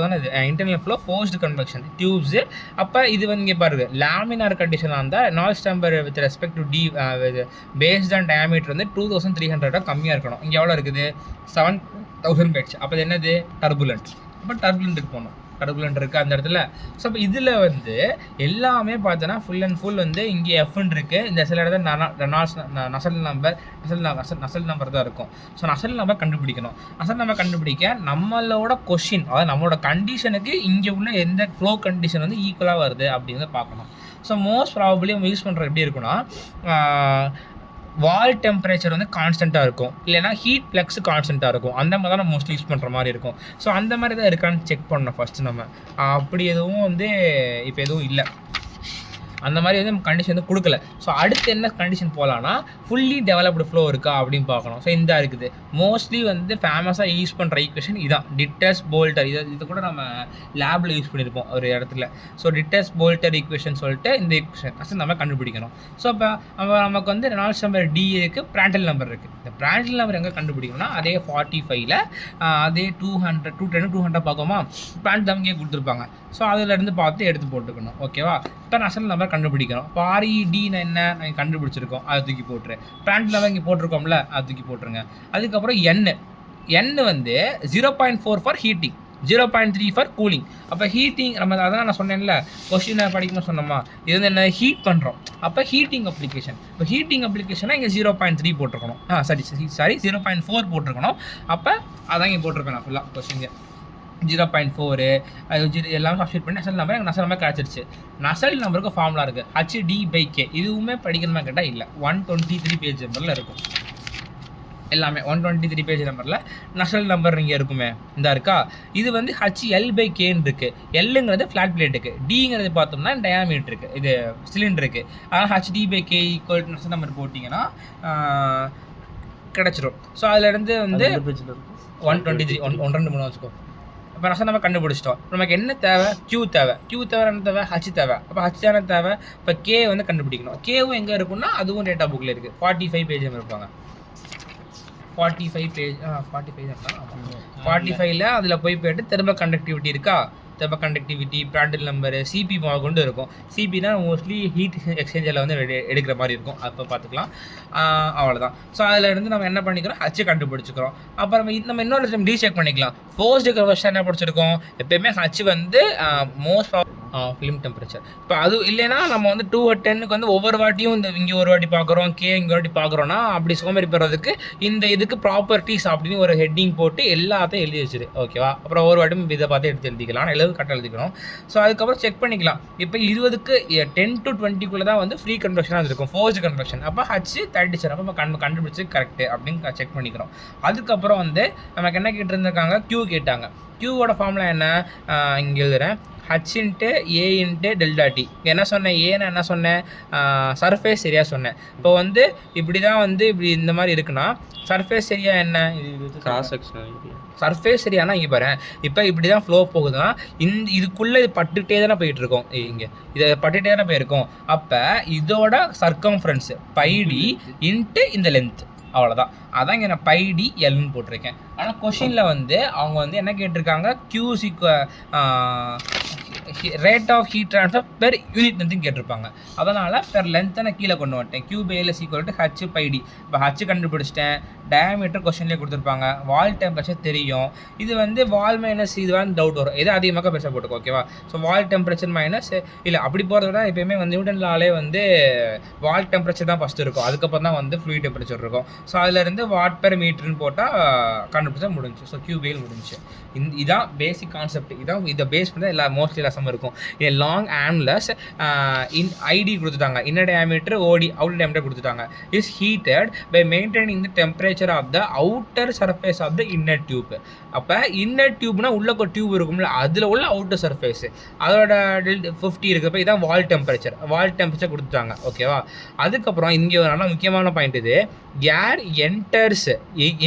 தானே இது, internal flow forced convection tubes. அப்போ இது வந்து இங்கே பாருங்கள், லேமினார் கண்டிஷனாக இருந்தால் Reynolds number with respect to based on diameter வந்து 2300 கம்மியாக இருக்கணும். இங்கே எவ்வளோ இருக்குது, 7000 போயிடுச்சு. அப்போ இது என்னது, டர்புலண்ட். அப்போ டர்புலண்ட்டுக்கு போகணும், டர்புலண்ட் இருக்குது அந்த இடத்துல. ஸோ அப்போ இதில் வந்து எல்லாமே பார்த்தோன்னா ஃபுல் அண்ட் ஃபுல் வந்து இங்கே எஃப்னு இருக்குது. இந்த சில இடத்துல ரெனால்ட்ஸ் நசல் நம்பர் தான் இருக்கும். ஸோ நசல் நம்பர் கண்டுபிடிக்கணும். நசல் நம்பர் கண்டுபிடிக்க நம்மளோட கொஷின், அதாவது நம்மளோட கண்டிஷனுக்கு இங்கே உள்ள எந்த ஃப்ளோ கண்டிஷன் வந்து ஈக்குவலாக வருது அப்படிங்கிறத பார்க்கணும். ஸோ மோஸ்ட் ப்ராபபிளி நம்ம யூஸ் பண்ணுறது எப்படி இருக்குன்னா, வால் டெம்பரேச்சர் வந்து கான்ஸ்டண்ட்டாக இருக்கும், இல்லைனா ஹீட் ஃப்ளக்ஸ் கான்ஸ்டண்ட்டாக இருக்கும். அந்த மாதிரி தான் நம்ம மோஸ்ட்லி யூஸ் பண்ணுற மாதிரி இருக்கும். ஸோ அந்த மாதிரி தான் இருக்கான்னு செக் பண்ணணும் ஃபஸ்ட்டு நம்ம. அப்படி எதுவும் வந்து இப்போ எதுவும் இல்லை, அந்த மாதிரி வந்து நம்ம கண்டிஷன் வந்து கொடுக்கல. ஸோ அடுத்து என்ன கண்டிஷன் போகலான்னா, ஃபுல்லி டெவலப்டு ஃப்ளோ இருக்கா அப்படின்னு பார்க்கணும். ஸோ இந்த இருக்குது மோஸ்ட்லி வந்து ஃபேமஸாக யூஸ் பண்ணுற ஈக்குவேஷன் இதான், டிட்டஸ் போல்டர். இது கூட நம்ம லேபில் யூஸ் பண்ணியிருப்போம் ஒரு இடத்துல. ஸோ டிட்டஸ் போல்டர் ஈக்குவேஷன் சொல்லிட்டு இந்த ஈக்குவேஷன் ஃபஸ்ட்டு நம்ம கண்டுபிடிக்கணும். ஸோ இப்போ நமக்கு வந்து ரெனால்ட்ஸ் நம்பர் டி இருக்குது, பிராண்டல் நம்பர் இருக்குது. இந்த பிராண்டல் நம்பர் எங்கே கண்டுபிடிக்கணும்னா அதே 45ல் அதே 200 210 பார்க்கோமா, பிராண்டல் நம்பர் இங்கே கொடுத்துருப்பாங்க. ஸோ அதிலேருந்து பார்த்து எடுத்து போட்டுக்கணும், ஓகேவா. இப்போ நசல் நம்பர் கண்டுபிடிக்கணும். இப்போ REDனா என்ன நான் கண்டுபிடிச்சிருக்கோம், அதை தூக்கி போட்டுரு. பிராண்ட் லெவல் இங்கே போட்டிருக்கோம்ல, அதை தூக்கி போட்டுருங்க. அதுக்கப்புறம் என் வந்து 0.4 ஃபார் ஹீட்டிங், 0.3 ஃபார் கூலிங். அப்போ ஹீட்டிங் நம்ம அதான் நான் சொன்னேன்ல, கொஸ்டினை படிக்கணும்னு சொன்னோமா, இது வந்து என்ன ஹீட் பண்ணுறோம். அப்போ ஹீட்டிங் அப்ளிகேஷன், இப்போ ஹீட்டிங் அப்ளிகேஷனாக இங்கே 0.3 போட்டிருக்கணும், சாரி 0.4 போட்டிருக்கணும். அப்போ அதான் இங்கே போட்டிருக்கேன் நான் ஃபுல்லாக கொஸ்டின் 0.4 எல்லாமே சப்ஸ்டியூட் பண்ணி நசல் நம்பர் எனக்கு நசல் நம்பர் கிடச்சிருச்சு. நசல் நம்பருக்கு ஃபார்முலா இருக்குது HD/K. இதுவுமே படிக்கணுமா கேட்டால் இல்லை, 123 பேஜ் நம்பரில் இருக்கும். எல்லாமே 123 பேஜ் நம்பரில் நசல் நம்பர் இங்கே இருக்குமே, இந்த இருக்கா. இது வந்து HL/Kன்னு இருக்குது. எல்லுங்கிறது ஃப்ளாட் பிளேட்டுக்கு, டிங்கிறது பார்த்தோம்னா டயாமீட்டருக்கு, இது சிலிண்டருக்கு. அதனால் HD/K ஈக்குவல் நசல் நம்பர் போட்டிங்கன்னா கிடச்சிரும். ஸோ அதிலேருந்து வந்து 123 123 வச்சுக்கோ. இப்போ நசல் நம்ம கண்டுபிடிச்சிட்டோம். நமக்கு என்ன தேவை, Q தேவை என்ன தேவை, H தேவை. அப்போ H தானே தேவை. இப்போ K வந்து கண்டுபிடிக்கணும். Kவும் எங்கே இருக்குன்னா அதுவும் டேட்டா புக்கில் இருக்குது. 45 பேஜ் இருப்பாங்க. 45 பேஜ் 45ல் அதில் போயிட்டு திரும்ப கண்டக்டிவிட்டி இருக்கா, கண்டக்டிவிட்டி பிராண்டல் நம்பரு சிபி கொண்டு இருக்கும். சிபினா மோஸ்ட்லி ஹீட் எக்ஸ்சேஞ்சரில் வந்து எடுக்கிற மாதிரி இருக்கும். அப்போ பார்த்துக்கலாம், அவ்வளோதான். ஸோ அதில் இருந்து நம்ம என்ன பண்ணிக்கிறோம், ஹச் கண்டுபிடிச்சிக்கிறோம். அப்புறம் நம்ம இன்னொரு டைம் ரீசெக் பண்ணிக்கலாம். ஃபோர்ஸ்டு கன்வர்ஷன் என்ன படிச்சிருக்கோம், எப்பயுமே ஹச் வந்து மோஸ்ட் ஃபிலிம் டெம்பரேச்சர். இப்போ அது இல்லைன்னா நம்ம வந்து 210க்கு வந்து ஒவ்வொரு வாட்டியும் இந்த இங்கே ஒரு வாட்டி பார்க்குறோம், K இங்கே ஒரு வாட்டி பார்க்குறோன்னா அப்படி சோம்பேறி பெறதுக்கு இந்த இதுக்கு ப்ராப்பர்ட்டிஸ் அப்படின்னு ஒரு ஹெட்டிங் போட்டு எல்லாத்தையும் எழுதி வச்சிரு, ஓகேவா. அப்புறம் ஒவ்வொரு வாட்டியும் இதை பார்த்து எடுத்து எழுதிக்கலாம், கரெக்டாக எழுதிக்கணும். ஸோ அதுக்கப்புறம் செக் பண்ணிக்கலாம். இப்போ 20க்கு 10 to 20க்குள்ளே தான் வந்து ஃப்ரீ கன்வர்ஷனாக இருக்கும், ஃபோர்ஸ்டு கன்வர்ஷன். அப்போ H 37, அப்போ நம்ம கண்டுபிடிச்சி கரெக்டு அப்படின்னு செக் பண்ணிக்கிறோம். அதுக்கப்புறம் வந்து நமக்கு என்ன கேட்டிருந்திருக்காங்க, Q கேட்டாங்க. Qவோட ஃபார்முலா என்ன, இங்கே எழுதுகிறேன், H × A × ΔT. என்ன சொன்னேன், ஏன்னா என்ன சொன்னேன், சர்ஃபேஸ் ஏரியா சொன்னேன். இப்போ வந்து இப்படி தான் வந்து இப்படி இந்த மாதிரி இருக்குன்னா சர்ஃபேஸ் ஏரியா என்ன, கிராஸ் செக்ஷனல் ஏரியா. சர்ஃபேஸ் ஏரியானா இங்கே பாரு, இப்போ இப்படி தான் ஃப்ளோ போகுதுன்னா இதுக்குள்ளே இது பட்டுகிட்டே தானே போயிட்டுருக்கோம், இங்கே இதை பட்டுகிட்டே தானே போயிருக்கோம். அப்போ இதோட சர்க்கம்ஃபரன்ஸு πD × இந்த லென்த், அவ்வளோதான். அதான் இங்கே நான் πD Lன்னு போட்டிருக்கேன். ஆனால் கொஷினில் வந்து அவங்க வந்து என்ன கேட்டிருக்காங்க, Q rate of heat transfer per unit length கேட்டிருப்பாங்க. அதனால் பெர் லென்த்தை நான் கீழே கொண்டு வந்துட்டேன். QBL = H/d. இப்போ H கண்டுபிடிச்சிட்டேன். டயாமீட்டர் கொஸ்டின்லேயே கொடுத்துருப்பாங்க. வால் டெம்பரேச்சர் தெரியும். இது வந்து வால் மைனஸ் இது வந்து டவுட் வரும், எது அதிகமாக பெருசாக போட்டுக்கோ, ஓகேவா? ஸோ வால் டெம்பரேச்சர் மைனஸ் இல்லை அப்படி போகிறத விட எப்பயுமே வந்து நியூட்டன் லாலே வந்து வால் டெம்பரேச்சர் தான் ஃபஸ்ட்டு இருக்கும், அதுக்கப்புறம் தான் வந்து ஃப்ளூயிட் டெம்பரேச்சர் இருக்கும். ஸோ அதிலேருந்து வாட் பெர் மீட்டர்னு போட்டால் கண்டுபிடிச்சா முடிஞ்சு. ஸோ QBL முடிஞ்சு. இதான் பேசிக் கான்செப்ட். இதை பேஸ் பண்ணி எல்லா மோஸ்ட்லி லெசன் இருக்கும். லாங் ஆம்லஸ் ஐடி கொடுத்துட்டாங்க, inner diameter OD outer diameter கொடுத்துட்டாங்க. Is heated by maintaining the temperature of the outer surface of the inner tube. அப்போ இன்னர் டியூப்னா உள்ள ஒரு டியூப் இருக்கும்ல, அதில் உள்ள அவுட்டர் சர்ஃபேஸ் அதோட 50 இருக்கிறப்ப இதான் வால் டெம்பரேச்சர் கொடுத்துட்டாங்க, ஓகேவா? அதுக்கப்புறம் இங்கே ஒரு நல்ல முக்கியமான பாயிண்ட் இது. Air enters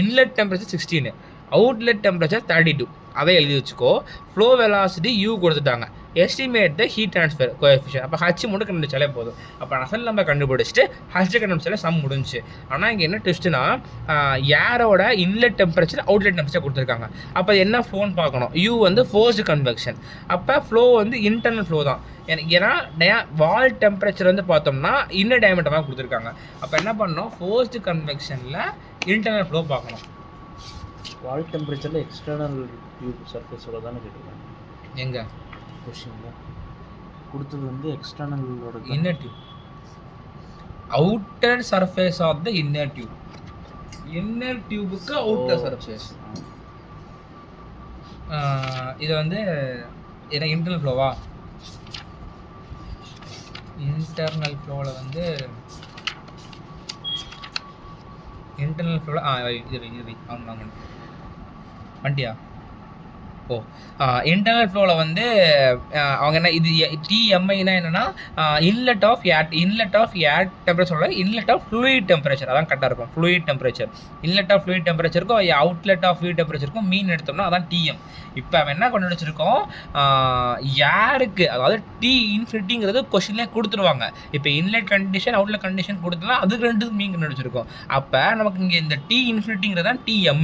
inlet temperature 16, outlet temperature 32. அதை எழுதி வச்சுக்கோ. ஃப்ளோ வெலாசிட்டி U கொடுத்துட்டாங்க. Estimate the heat transfer coefficient. அப்போ H மட்டும் கண்டுபிடிச்சாலே போதும். அப்போ அசல் நம்ம கண்டுபிடிச்சிட்டு H கண்டுபிடிச்சாலே சம் முடிஞ்சு. ஆனால் இங்கே என்ன ட்விஸ்ட்னா ஏரோட இன்லெட் டெம்பரேச்சர் அவுட்லெட் டெம்பரேச்சர் கொடுத்துருக்காங்க. அப்போ என்ன ஃப்ளோன்னு பார்க்கணும். U வந்து ஃபோர்ஸ்டு கன்வெக்ஷன். அப்போ ஃப்ளோ வந்து இன்டர்னல் ஃப்ளோ தான். ஏன்னா வால் டெம்பரேச்சர் வந்து பார்த்தோம்னா இன்னர் டயாமீட்டர் தான் கொடுத்துருக்காங்க. அப்போ என்ன பண்ணணும், ஃபோர்ஸ்டு கன்வெக்ஷனில் இன்டர்னல் ஃப்ளோ பார்க்கணும். வால் டெம்பரேச்சரில் எக்ஸ்டர்னல் டியூப் சர்ஃபேஸோட தானே கேட்டிருக்காங்க. எங்கே கொஷினில் கொடுத்தது வந்து எக்ஸ்டர்னலோட inner tube, outer surface of the inner tube. Inner டியூபுக்கு அவுட்டர் சர்ஃபேஸ். இது வந்து என்ன இன்டர்னல் ஃப்ளோவா? இன்டர்னல் ஃப்ளோவில் வந்து இன்டர்னல் ஃப்ளோவில் இது அவன் வண்டியா? ஓ, இன்டர்னல் ஃப்ளோவில் வந்து அவங்க என்ன இது TMIனா என்னென்னா இன்லெட் ஆஃப் ஏர் டெம்பரேச்சரோட இன்லெட் ஆஃப் ஃப்ளூயிட் டெம்பரேச்சர், அதான் கரெக்டாக இருக்கும். Fluid temperature, inlet of fluid டெம்பரேச்சருக்கும் அவுட்லெட் ஆஃப் ஃப்ளூயிட் டெம்பரேச்சருக்கும் மீன் எடுத்தோம்னா அதான் TM. இப்போ அவன் என்ன கொண்டு வச்சிருக்கோம், ஏருக்கு அதாவது T∞ கொஸ்டின்லேயே கொடுத்துருவாங்க. இப்போ இன்லெட் கண்டிஷன் அவுட்லெட் கண்டிஷன் கொடுத்தோம்னா அதுக்கு ரெண்டுக்கு மீன் கொண்டு வச்சிருக்கோம். அப்போ நமக்கு இங்கே இந்த T∞ தான் TM.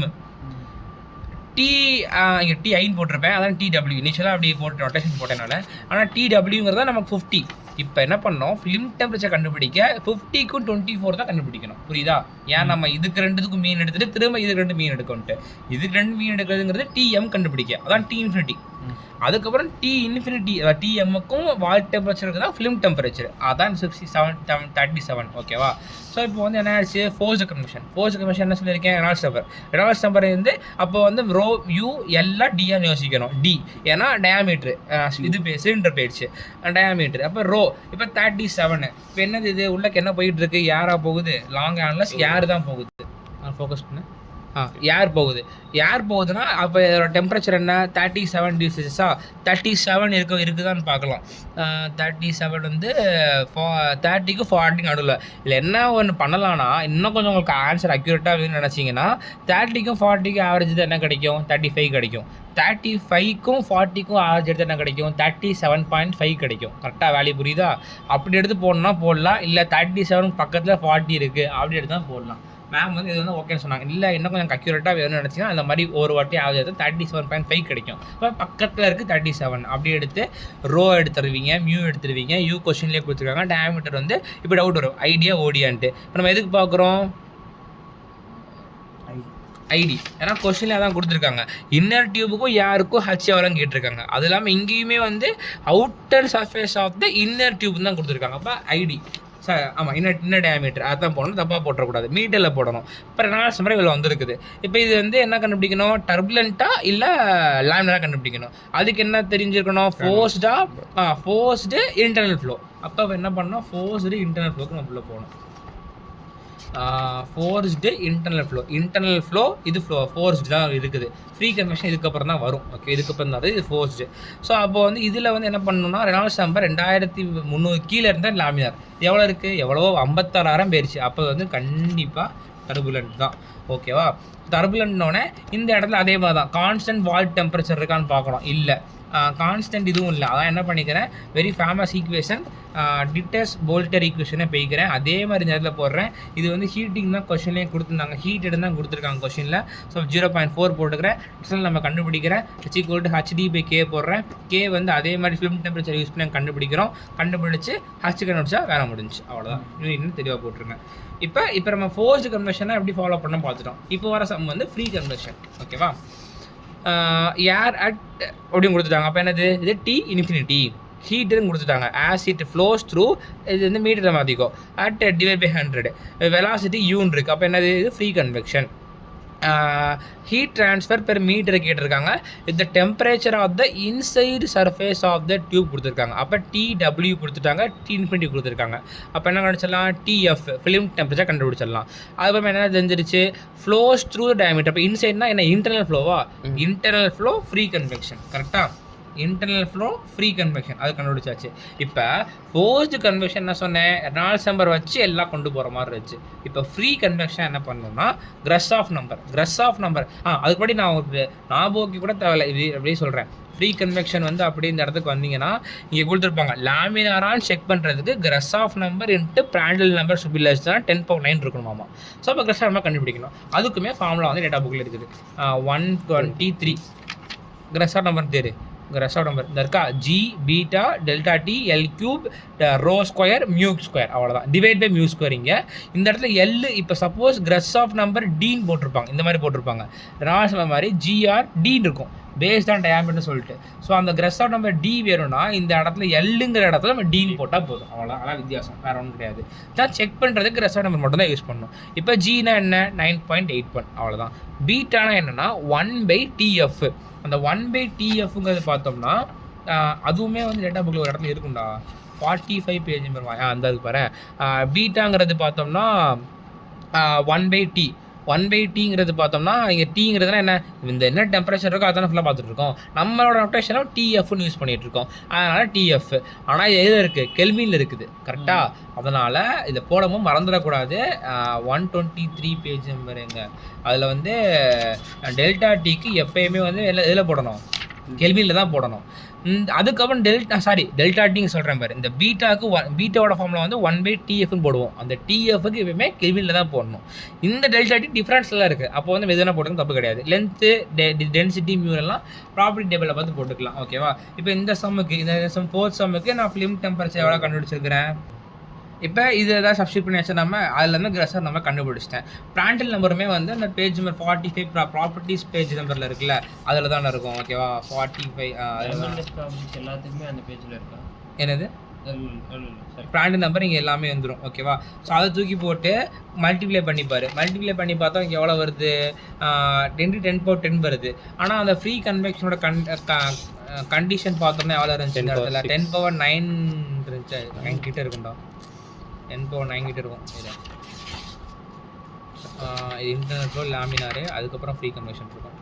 இங்கே TIன்னு போட்டிருப்பேன், அதான் TW இனிஷியலாக அப்படி போட்டு ரொட்டேஷன் போட்டனால. ஆனால் TWங்கிறதா நமக்கு 50. இப்போ என்ன பண்ணோம், ஃபிலிம் டெம்பரேச்சர் கண்டுபிடிக்க 50க்கும் 24 தான் கண்டுபிடிக்கணும், புரியுதா? ஏன் நம்ம இதுக்கு ரெண்டுத்துக்கும் மீன் எடுத்துகிட்டு திரும்ப இதுக்கு 2 மீன் எடுக்கணுன்ட்டு. இதுக்கு 2 மீன் எடுக்கிறதுங்கிறது TM கண்டுபிடிக்க, அதான் T∞. அதுக்கப்புறம் TMக்கும் வால் டெம்பரேச்சருக்கு தான் ஃபிலிம் டெம்பரேச்சர், அதான் 37 ஓகேவா? ஸோ இப்போ வந்து என்ன ஆயிடுச்சு, ஃபோர்ஸ் கன்வெக்ஷன் என்ன சொல்லியிருக்கேன், ரெனால்ட்ஸ் நம்பர் வந்து அப்போ வந்து ரோ U எல்லாம் டிஆன்னு யோசிக்கணும். D ஏன்னா டயாமீட்ரு, இது சிலிண்டர் போயிடுச்சு டயாமீட்ரு. அப்போ ரோ இப்போ 37. இப்போ என்னது இது உள்ளக்கு என்ன போயிட்டு இருக்கு, யாராக போகுது, லாங் ஆன்லஸ் யார் தான் போகுது, ஃபோக்கஸ் பண்ணு. ஏர் போகுதுன்னா அப்போ இதோட டெம்பரேச்சர் என்ன, 37 டிகிரி செல்சியஸா? 37 இருக்குதான்னு பார்க்கலாம். 37 வந்து 30க்கும் 40க்கும் நடுவில். இல்லை என்ன ஒன்று பண்ணலான்னா, இன்னும் கொஞ்சம் உங்களுக்கு ஆன்சர் அக்யூரேட்டாக வேணும்னு நினச்சிங்கன்னா 30க்கும் 40க்கும் ஆவரேஜ் தான் என்ன கிடைக்கும், 35 கிடைக்கும். 35க்கும் 40க்கும் ஆவரேஜ் எடுத்து என்ன கிடைக்கும், 37.5 கிடைக்கும். கரெக்டாக வேல்யூ புரியுதா? அப்படி எடுத்து போடணும்னா போடலாம், இல்லை 37 பக்கத்தில் 40 இருக்குது அப்படி எடுத்து தான் போடலாம். மேம் வந்து இது வந்து ஓகேன்னு சொன்னாங்க. இல்லை இன்னும் கொஞ்சம் அக்யூரேட்டாக வேணும்னு நினச்சிங்கன்னா அந்த மாதிரி ஒரு வாட்டி ஆகுது 37.5 கிடைக்கும். இப்போ பக்கத்தில் இருக்குது 37. அப்படி எடுத்து ரோ எடுத்துருவீங்க, மியூ எடுத்துருவீங்க. U கொஸ்டின்லேயே கொடுத்துருக்காங்க. டயாமீட்டர் வந்து இப்போ டவுட் வரும், ஐடியா ஓடியான்ட்டு. இப்போ நம்ம எதுக்கு பார்க்குறோம், ஐடி. ஏன்னா கொஸ்டின்ல தான் கொடுத்துருக்காங்க. இன்னர் டியூபுக்கும் யாருக்கும் H எவ்வளோன்னு கேட்டிருக்காங்க. அது இல்லாமல் இங்கேயுமே வந்து outer surface of the inner tube தான் கொடுத்துருக்காங்க. அப்போ ஐடி ஆமாம் இன்னர் டயாமீட்டர் அதான் போடணும், தப்பாக போட்டக்கூடாது, மீட்டரில் போடணும். இப்போ ரெனால்ட்ஸ் நம்பர் இவ்வளோ வந்துருக்குது. இப்போ இது வந்து என்ன கண்டுபிடிக்கணும், டர்புலண்ட்டாக இல்லை லேமினராக கண்டுபிடிக்கணும். அதுக்கு என்ன தெரிஞ்சிருக்கணும், ஃபோர்ஸ்டு இன்டர்னல் ஃப்ளோ. அப்போ என்ன பண்ணணும், ஃபோர்ஸ்டு இன்டர்னல் ஃப்ளோக்கு நம்ம உள்ளே போகணும். ஃபோர்ஸ்டு இன்டர்னல் ஃப்ளோ இது ஃபோர்ஸ்டு தான் இருக்குது. ஃப்ரீ கன்வெக்ஷன் இதுக்கப்புறம் தான் வரும், ஓகே? இதுக்கப்புறம் தான் இது ஃபோர்ஸ்டு. ஸோ அப்போ வந்து இதில் வந்து என்ன பண்ணணும்னா, ரெனால்ட்ஸ் நம்பர் 2300 கீழே இருந்தால் லேமினார் எவ்வளோ இருக்குது, எவ்வளவோ 56,000 போயிடுச்சு. அப்போ வந்து கண்டிப்பாக டர்புலண்ட் தான், ஓகேவா? டர்புலண்ட்னோடனே இந்த இடத்துல அதே மாதிரி தான் கான்ஸ்டன்ட் வால் டெம்பரேச்சர் இருக்கான்னு பார்க்கணும். இல்லை கான்ஸ்டன்ட் இதுவும் இல்லை. அதான் என்ன பண்ணிக்கிறேன், very famous equation Dittus Boelter ஈக்குவேஷனை போய்க்கிறேன். அதே மாதிரி இந்த இடத்துல போடுறேன். இது வந்து ஹீட்டிங் தான் கொஷின்லேயும் கொடுத்துருந்தாங்க, ஹீட்டட் தான் கொடுத்துருக்காங்க கொஷினில். ஸோ 0.4 போட்டுக்கிறேன். நம்ம கண்டுபிடிக்கிறேன். h/k போடுறேன். கே வந்து அதே மாதிரி ஃபிலிம் டெம்பரேச்சர் யூஸ் பண்ணி கண்டுபிடிக்கிறோம். கண்டுபிடிச்சு ஹச் கண்டுபிடிச்சா வேலை முடிஞ்சு, அவ்வளோதான். இன்னும் தெளிவாக போட்டுருங்க. இப்போ நம்ம ஃபோர்ஸ்டு கன்வர்ஷனை எப்படி ஃபாலோ பண்ண பார்த்துட்டோம். இப்போ வர சம் வந்து ஃப்ரீ கன்வர்ஷன். ஓகேவா, ஏர் அட் அப்படின்னு கொடுத்துட்டாங்க. அப்போ என்னது, இது டி இன்ஃபினிட்டி. ஹீட்டுன்னு கொடுத்துட்டாங்க. ஆஸ் இட் ஃப்ளோஸ் த்ரூ, இது வந்து மீட்டரில் மாற்றிக்கோ, அட் /100. வெலாசிட்டி யூன் இருக்குது. அப்போ என்னது, இது free convection. Heat transfer per metre கேட்டிருக்காங்க. இந்த temperature of the inside surface of the tube கொடுத்துருக்காங்க. அப்போ TW கொடுத்துட்டாங்க, T∞ கொடுத்துருக்காங்க. அப்போ என்ன கண்டுபிடிச்சிடலாம், TF ஃபிலிம் டெம்பரேச்சர் கண்டுபிடிச்சிடலாம். அதுக்கப்புறம் என்ன தெரிஞ்சிருச்சு, ஃப்ளோஸ் த்ரூ டயமீட்டர். அப்போ இன்சைட்னா என்ன, இன்டர்னல் ஃப்ளோவா, இன்டர்னல் ஃப்ளோ ஃப்ரீ கன்வெக்ஷன். கரெக்டாக, இன்டர்னல் ஃப்ளோ ஃப்ரீ கன்வெக்ஷன் அது கண்டுபிடிச்சாச்சு. இப்போ ஃபோர்ஸ்டு கன்வெக்ஷன் என்ன சொன்னேன், ரெனால்ட்ஸ் நம்பர் வச்சு எல்லாம் கொண்டு போகிற மாதிரி இருந்துச்சு. இப்போ ஃப்ரீ கன்வெக்ஷன் என்ன பண்ணணும்னா கிரஸ் ஆஃப் நம்பர் அதுக்கு படி நான் உங்களுக்கு ஞாபகம் கூட தேவையில்லை, இது அப்படியே சொல்கிறேன். ஃப்ரீ கன்வெக்ஷன் வந்து அப்படி இந்த இடத்துக்கு வந்தீங்கன்னா இங்கே கொடுத்துருப்பாங்க, லேமினாரான்னு செக் பண்ணுறதுக்கு Grashof number into Prandtl number should be less தான் 10⁻9 இருக்கணுமாமா. ஸோ அப்போ கிரஸ் ஆஃப் நம்பர் கண்டுபிடிக்கணும். அதுக்குமே ஃபார்முலா வந்து டேட்டா புக்கில் இருக்குது. 123 கிரஸ் ஆஃப் நம்பர் தேரு. கிரஸ் ஆஃப் நம்பர் இந்த இருக்கா, G beta delta T L³ rho square mu square, அவ்வளோதான். Divide by mu square. இங்கே இந்த இடத்துல L இப்போ சப்போஸ் கிரஸ் ஆஃப் நம்பர் Dன்னு போட்டிருப்பாங்க, இந்த மாதிரி போட்டிருப்பாங்க. ரெனால்ட்ஸ் நம்பர் மாதிரி GR Dன்னு இருக்கும், பேஸ் தான் டயாமீட்டர்னு சொல்லிட்டு. ஸோ அந்த கிரஸ் ஆஃப் நம்பர் D வேணும்னா இந்த இடத்துல Lங்கிற இடத்துல நம்ம Dன்னு போட்டால் போதும், அவ்வளோதான். அதான் வித்தியாசம், வேறு ஒன்றும் கிடையாது. தான் செக் பண்ணுறதுக்கு கிரஸ் ஆஃப் நம்பர் மட்டும் தான் யூஸ் பண்ணணும். இப்போ Gனா என்ன, 9.81, அவ்வளோதான். பீட்டானா என்னென்னா 1/TF. அந்த 1/TFங்கிறது பார்த்தோம்னா அதுவுமே வந்து டேட்டா புக்கில் ஒரு இடத்துல இருக்கும்டா, 45 பேஜ் அந்த அதுக்கு பாரு. பீட்டாங்கிறது பார்த்தோம்னா 1/T. 1/Tங்கிறது பார்த்தோம்னா இங்கே Tங்கிறதுனா என்ன, இந்த என்ன டெம்பரேச்சர் இருக்கோ அதான ஃபுல்லாக பார்த்துட்டு இருக்கோம். நம்மளோட நோட்டேஷனும் TFன்னு யூஸ் பண்ணிகிட்டு இருக்கோம், அதனால் TF. ஆனால் இது எதில் இருக்குது, கெல்வினில் இருக்குது, கரெக்டாக. அதனால் இதை போடவும் மறந்துடக்கூடாது. 123 பேஜ் நம்பருங்க. அதில் வந்து டெல்டா Tக்கு எப்பயுமே வந்து இதில் போடணும், கெல்வினில் தான் போடணும். அதுக்கப்புறம் டெல்டா Tன்னு சொல்கிறேன் பாரு. இந்த பீட்டாவோட ஃபார்முலா வந்து 1/TFன்னு போடுவோம். அந்த TFக்கு எப்பவுமே கெல்வினில் தான் போடணும். இந்த டெல்டா T டிஃப்ரென்ஸ்லாம் இருக்குது. அப்போ வந்து எதுனா போடுறது தப்பு கிடையாது. லென்த்து டென்சிட்டி மியூரெல்லாம் ப்ராப்பர்ட்டி டேபிளில் பார்த்து போட்டுக்கலாம், ஓகேவா. இப்போ இந்த சம்முக்கு, இந்த ஃபோர்த் சம்முக்கு நான் ஃபிலிம் டெம்பரேச்சர் எவ்வளோ கண்டுபிடிச்சிருக்கிறேன். இப்போ இது எதாவது சப்ஸ்டியூட் பண்ணி வச்சா நம்ம அதுலேருந்து கிரஸர் நம்ம கண்டுபிடிச்சிட்டேன். பிராண்டல் நம்பருமே வந்து அந்த பேஜ் நம்பர் 45 ப்ராப்பர்ட்டிஸ் பேஜ் நம்பரில் இருக்குல்ல, அதில் தானே இருக்கும், ஓகேவா. 45 எல்லாத்துக்குமே அந்த பேஜில் இருக்கா, என்னது பிராண்டல் நம்பர் இங்கே எல்லாமே வந்துடும், ஓகேவா. ஸோ அதை தூக்கி போட்டு மல்டிப்ளை பண்ணிப்பார். மல்டிப்ளை பண்ணி பார்த்தா இங்கே எவ்வளோ வருது, 10⁻10 வருது. ஆனால் அந்த ஃப்ரீ கன்வெக்ஷனோட கண்டிஷன் பார்த்தோம்னா எவ்வளோ இருந்துச்சு, இந்த இடத்துல 10⁻9 இருந்துச்சு. 9 கிட்ட இருக்கும்டா, 10⁻9 கிட்ட இருக்கும். இது இன்டர்னல் ஃப்ளோ லேமினாரு, அதுக்கப்புறம் ஃப்ரீ கன்வெக்ஷன் இருக்கும்.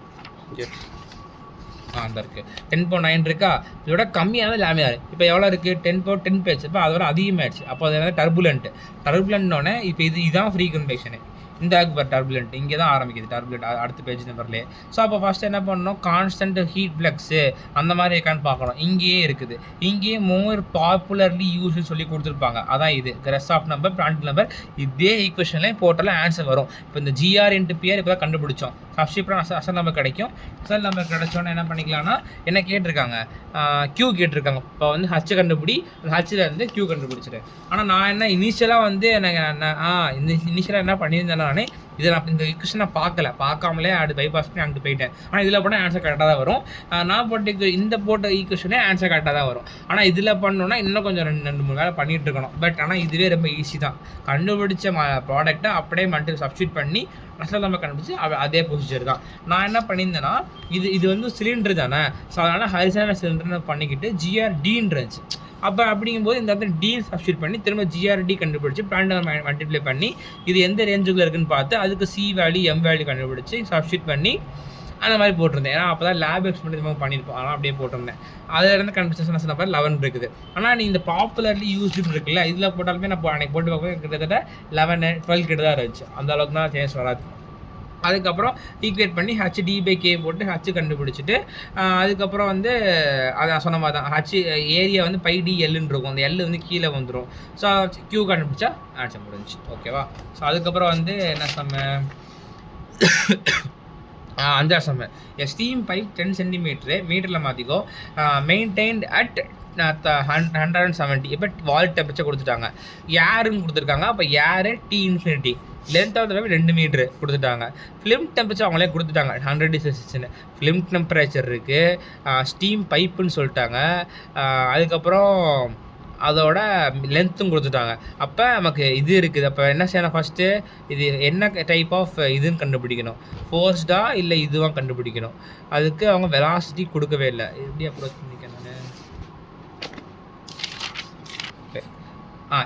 அந்த இருக்குது 10⁻9 இருக்கா, இதோட கம்மியான லேமினார். இப்போ எவ்வளோ இருக்குது, 10⁻10 பேஜ். இப்போ அதோட அதிகமாகிடுச்சு. அப்போ அது என்னது, டர்புலண்ட்னோடனே இப்போ இதுதான் ஃப்ரீ கன்வெக்ஷனு. இந்த ஆக்பர் டர்புலண்ட் இங்கே தான் ஆரம்பிக்குது, டர்புலண்ட் அடுத்த பேஜ் நம்பர்லேயே. ஸோ அப்போ ஃபஸ்ட்டு என்ன பண்ணணும், கான்ஸ்டன்ட் ஹீட் ஃப்ளக்ஸு அந்த மாதிரி இருக்கான்னு பார்க்கணும். இங்கேயே இருக்குது, இங்கேயே மோர் பாப்புலர்லி யூஸ்ன்னு சொல்லி கொடுத்துருப்பாங்க. அதான் இது கிரஸ் ஆஃப் நம்பர் பிராண்டல் நம்பர். இதே ஈக்குவேஷன்லேயே போட்டாலும் ஆன்சர் வரும். இப்போ இந்த GR × PR இப்போ தான் கண்டுபிடிச்சோம். சப்ஸ்டியூட் அசல் நம்பர் கிடைக்கும். அசல் நம்பர் கிடைச்சோன்னே என்ன பண்ணிக்கலாம்னா, என்ன கேட்டிருக்காங்க, Q கேட்டிருக்காங்க. இப்போ வந்து H கண்டுபிடி, Hலேருந்து Q கண்டுபிடிச்சிட்டு. ஆனால் நான் என்ன இனிஷியலாக வந்து எனக்கு இந்த இனிஷியலாக என்ன பண்ணியிருந்தேன், நானே இதை நான் இந்த ஈக்குவேஷன் நான் பார்க்காமலே அது பைபாஸ் பண்ணி அங்கிட்டு போயிட்டேன். ஆனால் இதில் போனால் ஆன்சர் கரெக்டாக தான் வரும். நான் போட்ட ஈக்குவேஷனே ஆன்சர் கரெக்டாக தான் வரும். ஆனால் இதில் பண்ணோன்னா இன்னும் கொஞ்சம் 2-3 வேலை பண்ணிகிட்டு இருக்கணும். பட் ஆனால் இதுவே ரொம்ப ஈஸி தான். கண்டுபிடிச்ச ப்ராடக்ட்டை அப்படியே மட்டும் சப்ஸ்டியூட் பண்ணி அசல் நம்ம கண்டுபிடிச்சி அதே ப்ரொசீஜர் தான். நான் என்ன பண்ணியிருந்தேன்னா, இது வந்து சிலிண்டர் தானே, ஸோ அதனால் ஹரிசாண்டல் சிலிண்டர்னு பண்ணிக்கிட்டு GRDன்னு இருந்துச்சு. அப்போ அப்படிங்கும்போது இந்த இடத்துல D சப்ஸ்டியூட் பண்ணி திரும்ப GRD கண்டுபிடிச்சி பிராண்டல் மல்டிப்ளை பண்ணி இது எந்த ரேஞ்சுக்குள்ள இருக்குன்னு பார்த்து அதுக்கு C வேல்யூ M வேல்யூ கண்டுபிடிச்சி சப்ஸ்டியூட் பண்ணி அந்த மாதிரி போட்டிருந்தேன். ஏன்னா அப்போ தான் லேப் எக்ஸ்பெரிமெண்ட் பண்ணியிருப்போம், அதனால் அப்படியே போட்டிருந்தேன். அதில் இருந்து கண்டுபிடிச்சேன் சொன்னப்போ 11 இருக்குது. ஆனால் நீ இந்த பாப்புலர்லி யூஸ்டு இருக்குல்ல, இதில் போட்டாலுமே நான் அன்றைக்கி போட்டு பார்க்க கிட்டத்தட்ட 11-12 கிட்ட தான் இருந்துச்சு. அந்த அளவுக்கு தான் சேஞ்ச் வராது. அதுக்கப்புறம் ஈக்குவேட் பண்ணி HD/K போட்டு H கண்டுபிடிச்சிட்டு அதுக்கப்புறம் வந்து அதான் சொன்ன மாதிரி தான் H ஏரியா வந்து πdLன்னு இருக்கும். அந்த L வந்து கீழே வந்துடும். ஸோ Q கண்டுபிடிச்சா ஆன்சர் முடிஞ்சுச்சு. ஓகேவா? ஸோ அதுக்கப்புறம் வந்து என்ன சொன்ன அந்த சம்ம எ ஸ்டீம் பைப் 10 சென்டிமீட்டரு மீட்டரில் மாற்றிக்கோ மெயின்டைன்ட் அட் 170. இப்போ வால் டெம்பரேச்சர் கொடுத்துட்டாங்க, ஏருன்னு கொடுத்துருக்காங்க. அப்போ air T∞, length of the pipe 2 metre கொடுத்துட்டாங்க. ஃபிலிம் டெம்பரேச்சர் அவங்களே கொடுத்துட்டாங்க 100°C. ஃபிலிம் டெம்பரேச்சர் இருக்குது, ஸ்டீம் பைப்புன்னு சொல்லிட்டாங்க. அதுக்கப்புறம் அதோட லென்த்தும் கொடுத்துட்டாங்க. அப்போ நமக்கு இது இருக்குது. அப்போ என்ன செய்யணும், ஃபஸ்ட்டு இது என்ன டைப் ஆஃப் இதுன்னு கண்டுபிடிக்கணும். ஃபோர்ஸ்டா இல்லை இதுவாக கண்டுபிடிக்கணும். அதுக்கு அவங்க வெலாசிட்டி கொடுக்கவே இல்லை. எப்படி அப்ரோச் பண்ணிக்க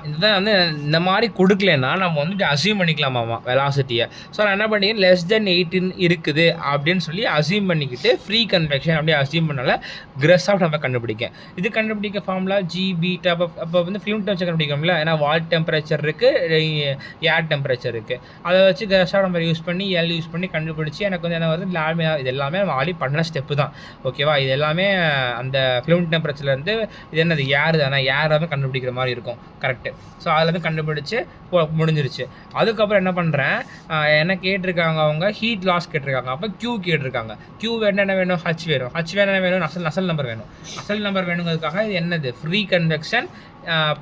இதுதான் வந்து இந்த மாதிரி கொடுக்கலன்னா நம்ம வந்துட்டு அசியூம் பண்ணிக்கலாமாம்மா வெலாசிட்டியை. ஸோ நான் என்ன பண்ணிக்கிறேன், லெஸ் தென் 18 இருக்குது அப்படின்னு சொல்லி அசியூம் பண்ணிக்கிட்டு ஃப்ரீ கன்வெக்ஷன் அப்படியே அசியூம் பண்ணால கிரஸ் ஆஃப் நம்ம கண்டுபிடிக்கேன். இது கண்டுபிடிக்க ஃபார்முலா G/β. அப்போ வந்து ஃபிலிம் டெம்பரேச்சர் கண்டுபிடிக்கோம்ல, ஏன்னா வால் டெம்பரேச்சர் இருக்குது, ஏர் டெம்பரேச்சர் இருக்குது. அதை வச்சு கிரஸ் ஆஃப் நம்ம யூஸ் பண்ணி L யூஸ் பண்ணி கண்டுபிடிச்சி எனக்கு வந்து என்ன வருது லாமினா. இது எல்லாமே நம்ம ஆல்ரெடி பண்ண ஸ்டெப்பு தான். ஓகேவா? இது எல்லாமே அந்த ஃபிலிம் டெம்பரேச்சர்லேருந்து இது என்னது ஏர் தானே, ஏராக கண்டுபிடிக்கிற மாதிரி இருக்கும். கரெக்ட். ஸோ அதுலேருந்து கண்டுபிடிச்சி முடிஞ்சிருச்சு. அதுக்கப்புறம் என்ன பண்ணுறேன், என்ன கேட்டிருக்காங்க அவங்க ஹீட் லாஸ் கேட்டிருக்காங்க. அப்போ Q கேட்டிருக்காங்க. Q வேணும் என்ன வேணும், H வேணும். H வேணும் என்ன வேணும், நசல் நம்பர் வேணும். நசல் நம்பர் வேணுங்கிறதுக்காக இது என்னது ஃப்ரீ கன்வெக்ஷன்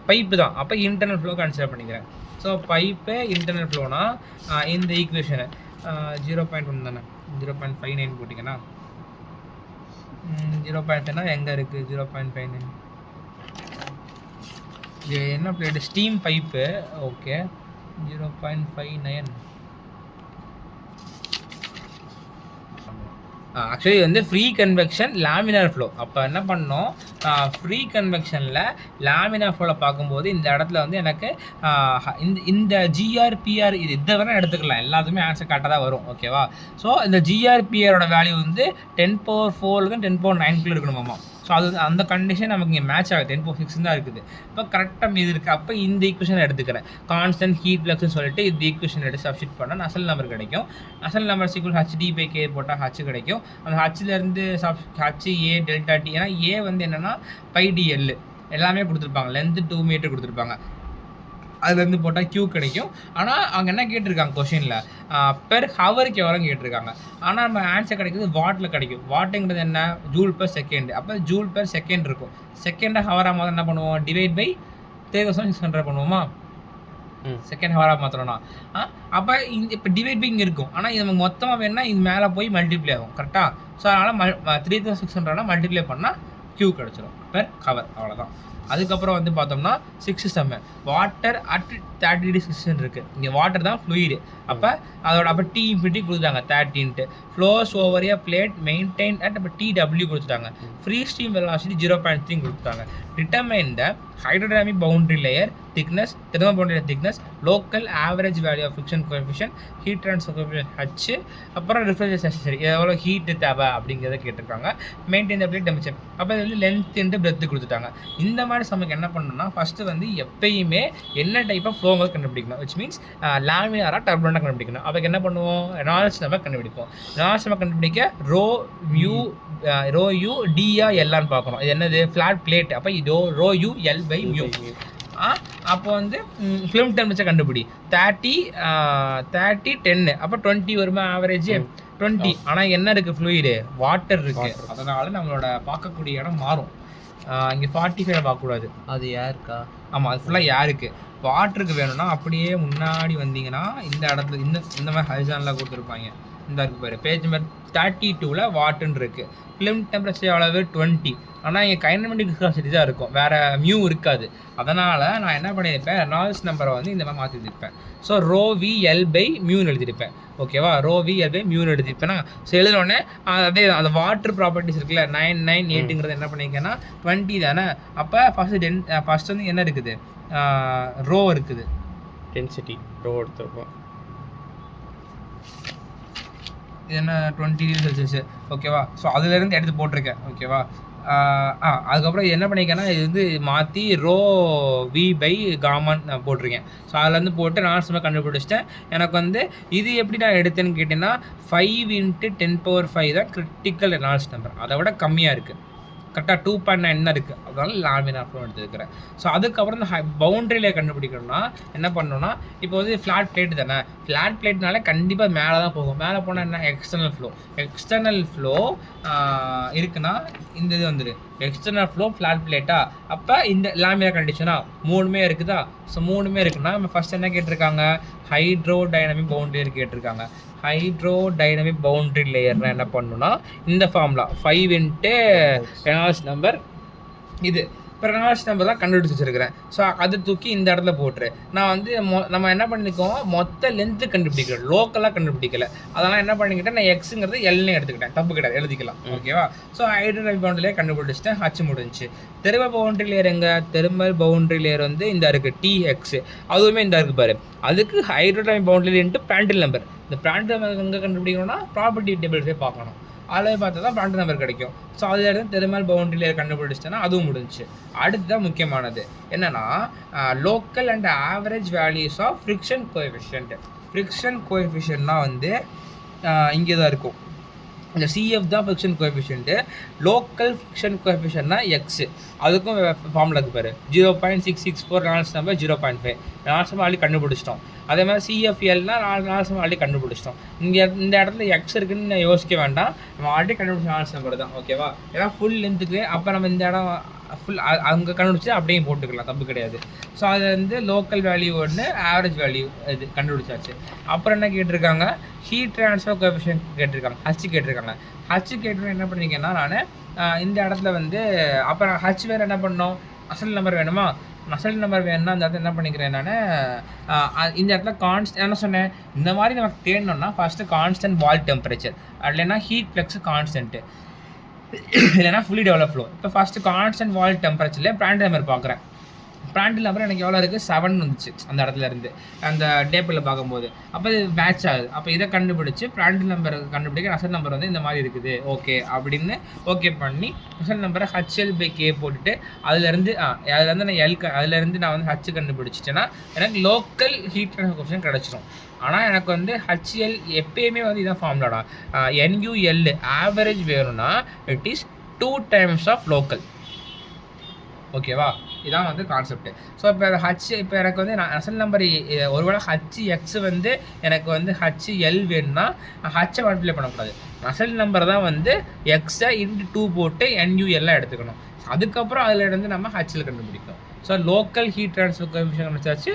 பைப்பு தான். அப்போ இன்டர்னல் ஃப்ளோ கன்சிடர் பண்ணிக்கிறேன். ஸோ பைப்பு இன்டர்னல் ஃப்ளோனா இந்த ஈக்குவேஷனை 0.1 தானே, 0.59 போட்டிங்கன்னா 0.5 எங்கே இருக்குது, 0.59 இது என்ன plate, steam pipe. Okay 0.59. Actually வந்து ஃப்ரீ கன்வெக்ஷன் லேமினார் ஃப்ளோ. அப்போ என்ன பண்ணோம், ஃப்ரீ கன்வெக்ஷனில் லேமினார் ஃப்ளோவில் பார்க்கும்போது இந்த இடத்துல வந்து எனக்கு இந்த GR/PR இதை வேணால் எடுத்துக்கலாம், எல்லாத்துக்குமே ஆன்சர் கரெக்டாக தான் வரும். ஓகேவா? ஸோ இந்த GR/PRோட வேல்யூ வந்து 10⁴ 10⁹ இருக்கணுமாமா. ஸோ அது அந்த கண்டிஷன் நமக்கு இங்கே மேட்ச் ஆகுது. 10⁶ தான் இருக்குது. இப்போ கரெக்டாக இது இருக்குது. அப்போ இந்த ஈக்குவேஷன் எடுத்துக்கிறேன். கான்ஸ்டன்ட் ஹீட் ஃப்ளக்ஸ்னு சொல்லிட்டு இந்த ஈக்குவேஷன் எடுத்து சப்ஸ்டிட் பண்ணால் நசல் நம்பர் கிடைக்கும். நசல் நம்பர் = HD/K போட்டால் H கிடைக்கும். அந்த Hலேருந்து HA∆T. ஏன்னா A வந்து என்னென்னா πdL எல்லாமே கொடுத்துருப்பாங்க. லென்த்து 2 மீட்டர் கொடுத்துருப்பாங்க. அதுலேருந்து போட்டால் Q கிடைக்கும். ஆனால் அவங்க என்ன கேட்டிருக்காங்க கொஷினில், பெர் ஹவருக்கு எவ்வளோ கேட்டிருக்காங்க. ஆனால் நம்ம ஆன்சர் கிடைக்கிறது வாட்டில் கிடைக்கும். வாட்டுங்கிறது என்ன, J/s. அப்போ J/s இருக்கும். செகண்டாக ஹவராக மாதம் என்ன பண்ணுவோம், டிவைட் பை 3600 பண்ணுவோமா, செகண்ட் ஹவராக மாத்திரம்னா. அப்போ இப்போ டிவைட் பை இங்கே இருக்கும். ஆனால் இது நமக்கு மொத்தமாக வேணுன்னா இது மேலே போய் மல்டிப்ளை ஆகும். கரெக்டாக? ஸோ அதனால் 3600 மல்டிப்ளை பண்ணால் Q கிடச்சிரும் பெர் ஹவர். அவ்வளோதான். அதுக்கப்புறம் வந்து பார்த்தோம்னா 6 செம்ம வாட்டர் அட் 30°C இருக்குது. இங்கே வாட்டர் தான் ஃப்ளூயிடு. அப்போ அதோட அப்போ T∞ கொடுத்தாங்க 30 flows over a plate maintain at அப்போ TW கொடுத்துட்டாங்க. ஃப்ரீ ஸ்ட்ரீம் வெலாசிட்டி 0.3 கொடுத்துட்டாங்க. Determine the hydrodynamic boundary layer thickness, thermo boundary thickness, local average value of friction coefficient, heat transfer coefficient H, அப்புறம் refrigeration சரி எவ்வளோ ஹீட்டு தேவை அப்படிங்கிறத கேட்டிருக்காங்க. Maintain the plate temperature. அப்போ இது வந்து லென்த் பிரெத்து கொடுத்துட்டாங்க. இந்த மாதிரி சமக்கு என்ன பண்ணணும்னா ஃபஸ்ட்டு வந்து எப்பயுமே என்ன டைப் ஆஃப் ஃப்ளோங்கிறது கண்டுபிடிக்கணும். விச் மீன்ஸ் லேமினாரா டர்புலண்டாக கண்டுபிடிக்கணும். அதுக்கு என்ன பண்ணுவோம், ரெனால்ட்ஸ் நம்பர் கண்டுபிடிப்போம். ரெனால்ட்ஸ் நம்பர் கண்டுபிடிக்க ρ u dயா எல்லான்னு பார்க்கணும். இது என்னது ஃப்ளாட் பிளேட். அப்போ இது ρ u L/μ. அப்போ வந்து ஃபிலிம் டெம்பரேச்சர் கண்டுபிடி 30 10. அப்போ 20 வருமா ஆவரேஜ் 20. ஆனால் என்ன இருக்குது ஃப்ளூயிடு, வாட்டர் இருக்குது. அதனால் நம்மளோட பார்க்கக்கூடிய இடம் மாறும். இங்கே 45 பார்க்கக்கூடாது. அது யாருக்கா? ஆமாம், அது ஃபுல்லாக யாருக்கு. வாட்டருக்கு வேணும்னா அப்படியே முன்னாடி வந்தீங்கன்னா இந்த இடத்துல இந்த மாதிரி ஹரிசானலாக கொடுத்துருப்பாங்க. இந்த இருக்குது பாரு, பேஜ் நம்பர் 32ல் வாட்டுன்னு இருக்குது. ஃபிலிம் டெம்பரேச்சர் எவ்வளவு 20. ஆனால் இங்கே கைனமெட்டிக் விஸ்காசிட்டி தான் இருக்கும், வேறு மியூ இருக்காது. அதனால் நான் என்ன பண்ணியிருப்பேன், ரெனால்ட்ஸ் நம்பரை வந்து இந்த மாதிரி மாற்றி எழுதியிருப்பேன். So ρV L/μ எழுதியிருப்பேன். ஓகேவா? ρV L/μ எழுதியிருப்பேன்னா ஸோ எழுதினோடனே அதே அந்த வாட்டர் ப்ராப்பர்ட்டிஸ் இருக்குல்ல 998ங்கிறது என்ன பண்ணியிருக்கேன்னா 20 தானே. அப்போ ஃபஸ்ட்டு வந்து என்ன இருக்குது, ரோ இருக்குது, டென்சிட்டி ரோ எடுத்துருப்போம். இது என்ன 20°C. ஓகேவா? ஸோ அதுலேருந்து எடுத்து போட்டிருக்கேன். ஓகேவா? அதுக்கப்புறம் என்ன பண்ணிக்கேன்னா இது வந்து மாற்றி ரோ வி பை காமான் நான் போட்டிருக்கேன். ஸோ அதுலேருந்து போட்டு ரெனால்ட்ஸ் நம்பர் கண்டுபிடிச்சிட்டேன். எனக்கு வந்து இது எப்படி நான் எடுத்தேன்னு கேட்டிங்கன்னா 5 × 10⁵ தான் கிரிட்டிக்கல் ரெனால்ட்ஸ் நம்பர். அதை விட கம்மியாக இருக்குது, கரெக்டாக 2.9 தான் இருக்குது. அதனால லாமினார் ஃப்ளோ எடுத்துருக்கிறேன். ஸோ அதுக்கப்புறம் இந்த பவுண்ட்ரியில் கண்டுபிடிக்கணும்னா என்ன பண்ணணும்னா, இப்போ வந்து ஃப்ளாட் பிளேட் தானே, ஃப்ளாட் பிளேட்னால கண்டிப்பாக மேலே தான் போகும். மேலே போனால் என்ன, எக்ஸ்டர்னல் ஃப்ளோ இருக்குன்னா இந்த இது வந்துடு எக்ஸ்டர்னல் ஃப்ளோ ஃப்ளாட் பிளேட்டா. அப்போ இந்த லாமினார் கண்டிஷனா 3மே இருக்குதா. ஸோ 3மே இருக்குன்னா நம்ம ஃபஸ்ட் என்ன கேட்டிருக்காங்க, ஹைட்ரோ டைனமிக் பவுண்டரி லேயர் கேட்டிருக்காங்க. ஹைட்ரோ டைனமிக் பவுண்டரி லேயர்னா என்ன பண்ணணும்னா இந்த ஃபார்முலா 5 × ரெனால்ட்ஸ் நம்பர். இது இப்போ ரெனால்ட்ஸ் நம்பர் தான் கண்டுபிடிச்சி வச்சிருக்கிறேன். ஸோ அதை தூக்கி இந்த இடத்துல போட்டுரு. நான் வந்து நம்ம என்ன பண்ணிக்கோம், மொத்த லென்த்து கண்டுபிடிக்கிறோம், லோக்கலாக கண்டுபிடிக்கல. அதெல்லாம் என்ன பண்ணிக்கிட்டேன், நான் எக்ஸுங்கிறது எல்னே எடுத்துக்கிட்டேன், தப்பு கிடையாது, எழுதிக்கலாம். ஓகேவா. ஸோ ஹைட்ரோடைனமிக் பவுண்டரி லேயர் கண்டுபிடிச்சிட்டேன், ஹச் முடிஞ்சு. தெர்மல் பவுண்டரி லேயர் எங்கே, தெர்மல் பவுண்டரி லேயர் வந்து இந்த இருக்குது டிஎக்ஸ், அதுவுமே இந்த இருக்குது பாரு. அதுக்கு ஹைட்ரோடைனமிக் பவுண்டரி லேயர் இன்ட்டு பிராண்டில் நம்பர். இந்த பிராண்டில் நம்பர் எங்கே கண்டுபிடிக்கணும்னா ப்ராப்பர்ட்டி டேபிள்ஸே பார்க்கணும், அதில் பார்த்தா தான் பிராண்டில் நம்பர் கிடைக்கும். ஸோ அதில் இருந்து தெர்மல் பவுண்டரி லேயர் கண்டுபிடிச்சிட்டேன்னா அதுவும் முடிஞ்சு. அடுத்து தான் முக்கியமானது என்னென்னா local and average values of friction coefficient. Friction கோஎஃபிஷியன்ட்னா வந்து இங்கே தான் இருக்கும். இந்த சிஎஃப் தான் ஃப்ரிக்ஷன் கோஎஃபிஷியன்ட்டு. லோக்கல் ஃப்ரிக்ஷன் கோஎஃபிஷியன்ட்னா எக்ஸு, அதுக்கும் ஃபார்முலா இருக்குது பாரு. 0.664 Reynolds number 0.5 Reynolds number already கண்டுபிடிச்சிட்டோம். அதே மாதிரி சிஎஃப்எல்னா ரெனால்ட்ஸ் நம்பர் ஆல்ரெடி கண்டுபிடிச்சிட்டோம். இங்கே இந்த இடத்துல எக்ஸ் இருக்குன்னு நான் யோசிக்க வேண்டாம், நம்ம ஆல்ரெடி கண்டுபிடிச்ச ரெனால்ட்ஸ் நம்பர் தான். ஓகேவா. ஏன்னா ஃபுல் லென்த்துக்கு அப்போ நம்ம இந்த இடம் ஃபுல் அங்கே கண்டுபிடிச்சி அப்படியே போட்டுக்கலாம், தப்பு கிடையாது. ஸோ அது வந்து லோக்கல் வேல்யூ ஒன்று, ஆவரேஜ் வேல்யூ இது கண்டுபிடிச்சாச்சு. அப்புறம் என்ன கேட்டிருக்காங்க, ஹீட் ட்ரான்ஸ்ஃபர் கோஎஃபிஷியன்ட் கேட்டிருக்காங்க, ஹச் கேட்டிருக்காங்க. ஹச் கேட்டு என்ன பண்ணியிருக்கேன்னா நான் இந்த இடத்துல வந்து அப்புறம் ஹச் வேறு என்ன பண்ணோம், அசல் நம்பர் வேணுமா, அசல் நம்பர் வேணும்னா அந்த இடத்துல என்ன பண்ணிக்கிறேன் நான் இந்த இடத்துல என்ன சொன்னேன், இந்த மாதிரி நமக்கு தேடணும்னா ஃபஸ்ட்டு கான்ஸ்டன்ட் வால் டெம்பரேச்சர், இல்லைன்னா ஹீட் ஃப்ளக்ஸ் கான்ஸ்டன்ட்டு, இல்லைன்னா ஃபுல்லி டெவலப் ஃப்ளோ. இப்போ ஃபஸ்ட்டு கான்ஸ்டன்ட் வால் டெம்பரேச்சரில் பிராண்டில் நம்பர் பார்க்குறேன். பிராண்டில் நம்பர் எனக்கு எவ்வளோ இருக்குது, 7 வந்துச்சு அந்த இடத்துல இருந்து அந்த டேபிளில் பார்க்கும்போது. அப்போ இது மேட்ச் ஆகுது. அப்போ இதை கண்டுபிடிச்சி பிராண்டில் நம்பர் கண்டுபிடிக்க அசல் நம்பர் வந்து இந்த மாதிரி இருக்குது ஓகே அப்படின்னு ஓகே பண்ணி அசல் நம்பரை HL/K போட்டுட்டு அதுலேருந்து நான் அதுலேருந்து நான் வந்து ஹச் கண்டுபிடிச்சிட்டேன்னா எனக்கு லோக்கல் ஹீட் ட்ரான்ஸ்ஃபர் கோஎஃபிஷியன்ட் கிடச்சிடும். ஆனால் எனக்கு வந்து HL எப்பயுமே வந்து இதான் ஃபார்முலாடா. NUL ஆவரேஜ் வேணும்னா it is 2 times of local. ஓகேவா, இதான் வந்து கான்செப்ட். ஸோ இப்போ எனக்கு வந்து நான் அசல் நம்பர் ஒருவேளை HX வந்து எனக்கு வந்து HL வேணும்னா ஹச்சை மல்டிப்ளை பண்ணக்கூடாது, அசல் நம்பர் தான் வந்து எக்ஸை × 2 போட்டு NUL எடுத்துக்கணும். அதுக்கப்புறம் அதில் இருந்து நம்ம HL கண்டுபிடிக்கணும். So local heat transfer coefficient கண்டுபிடிச்சாச்சு,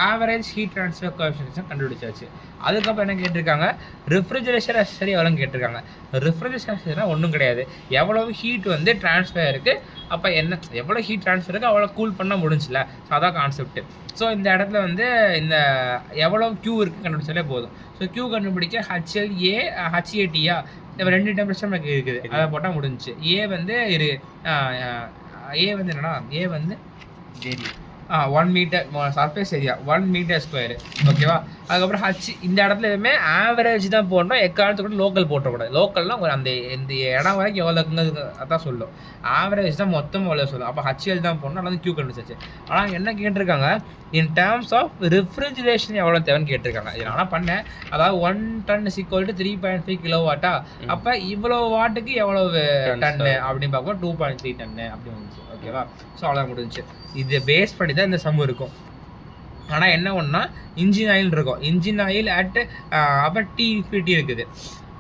ஆவரேஜ் ஹீட் ட்ரான்ஸ்ஃபர் கோஎஃபிஷியன்ட் கண்டுபிடிச்சாச்சு. அதுக்கப்புறம் என்ன கேட்டிருக்காங்க, ரெஃப்ரிஜரேஷன் அசரி எவ்வளோன்னு கேட்டிருக்காங்க. ரெஃப்ரிஜரேஷன் அசரினா ஒன்றும் கிடையாது, எவ்வளவு ஹீட் வந்து ட்ரான்ஸ்ஃபர் இருக்குது, அப்போ என்ன எவ்வளோ ஹீட் ட்ரான்ஸ்ஃபர் இருக்குது அவ்வளோ கூல் பண்ணால் முடிஞ்சில்ல. ஸோ அதான் கான்செப்ட்டு. ஸோ இந்த இடத்துல வந்து இந்த எவ்வளோ Q இருக்குது கண்டுபிடிச்சாலே போதும். ஸோ Q கண்டுபிடிக்க HLA HATயா இந்த 2 டெம்பரேச்சர் நமக்கு இருக்குது, அதை போட்டால் முடிஞ்சிச்சு. ஏ வந்து என்னன்னா ஏ வந்து 1 metre surface area 1 metre square. ஓகேவா. அதுக்கப்புறம் ஹச் இந்த இடத்துல எதுவுமே ஆவரேஜ் தான் போடணும், எக்காலத்துக்கு கூட லோக்கல் போட்டக்கூடாது. லோக்கல்னால் ஒரு அந்த இந்த இடம் வரைக்கும் எவ்வளோ இருக்குங்கிறது அதான் சொல்லும், ஆவரேஜ் தான் மொத்தம் எவ்வளோ சொல்லும். அப்போ HL தான் போடணும், அல்லது Q கண்டுபிடிச்சாச்சு. ஆனால் என்ன கேட்டிருக்காங்க, இன் டேர்ம்ஸ் ஆஃப் ரெஃப்ரிஜரேஷன் எவ்வளோ தேவைன்னு கேட்டிருக்காங்க. இது நான் பண்ணேன், அதாவது 1 டன் = 3.5 கிலோவாட்டா. அப்போ இவ்வளோ வாட்டுக்கு எவ்வளோ டன்னு அப்படின்னு பார்ப்போம், 2.3 டன்னு அப்படி வந்துச்சு. ஓகேவா. ஸோ அவ்வளோ முடிஞ்சிச்சு. இதை பேஸ் பண்ணி தான் இந்த சம் இருக்கும். ஆனால் என்ன ஒன்றா இன்ஜின் ஆயில் இருக்கும், இன்ஜின் ஆயில் அப்போ T இருக்குது,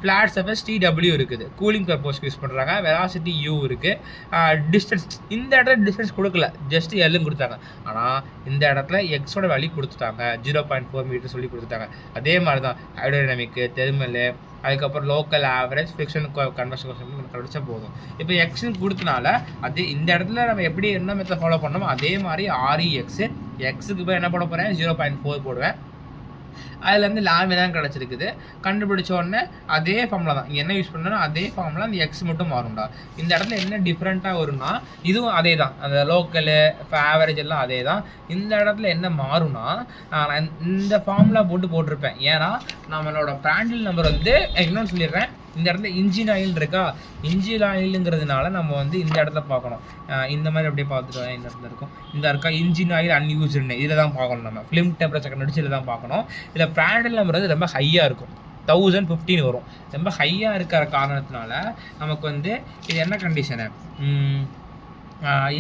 ஃப்ளாட் சர்ஃபேஸ் TW இருக்குது, கூலிங் பர்பஸ்க்கு யூஸ் பண்ணுறாங்க, வெலாசிட்டி U இருக்குது, டிஸ்டன்ஸ் இந்த இடத்துல டிஸ்டன்ஸ் கொடுக்கல, ஜஸ்ட் L கொடுத்தாங்க. ஆனால் இந்த இடத்துல எக்ஸோட வேல்யூ கொடுத்துட்டாங்க, 0.4 மீட்டர் சொல்லி கொடுத்துட்டாங்க. அதே மாதிரி தான் ஹைட்ரோடைனமிக்கு, தெர்மல், அதுக்கப்புறம் லோக்கல் ஆவரேஜ் ஃப்ரிக்ஷன் கன்வர்ஷன் கண்டுபிடிச்சா போதும். இப்போ எக்ஸ்ன்னு கொடுத்தனால அது இந்த இடத்துல நம்ம எப்படி என்ன மெத்தட் ஃபாலோ பண்ணோமோ அதே மாதிரி REX எக்ஸுக்கு போய் என்ன போட போகிறேன், 0.4 போடுவேன். அதுலேருந்து லாமே தான் கிடச்சிருக்குது. கண்டுபிடிச்ச உடனே அதே ஃபார்முலா தான், இங்கே என்ன யூஸ் பண்ணணும் அதே ஃபார்முலா, அந்த எக்ஸ் மட்டும் மாறும்டா. இந்த இடத்துல என்ன டிஃப்ரெண்ட்டாக வரும்னா இதுவும் அதே தான், அந்த லோக்கலு இப்போ ஆவரேஜ் எல்லாம் அதே தான். இந்த இடத்துல என்ன மாறும்னா நான் இந்த ஃபார்முலா போட்டிருப்பேன். ஏன்னா நம்மளோட பிராண்டில் நம்பர் வந்து இன்னொன்று சொல்லிடுறேன், இந்த இடத்துல இன்ஜின் ஆயில் இருக்கா, இன்ஜின் ஆயிலுங்கிறதுனால நம்ம வந்து இந்த இடத்துல பார்க்கணும். இந்த மாதிரி அப்படியே பார்த்துட்டு இந்த இடத்துல இருக்கும், இந்த இருக்கா இன்ஜின் ஆயில் அன்யூஸ்டுன்னு இதில் தான் பார்க்கணும். நம்ம ஃபிலிம் டெம்பரேச்சர் கண்டுபிடிச்சி இதில் தான் பார்க்கணும். இதில் பிராண்டட் நம்பர் வந்து ரொம்ப ஹையாக இருக்கும், 1015 வரும். ரொம்ப ஹையாக இருக்கிற காரணத்தினால நமக்கு வந்து இது என்ன கண்டிஷனு,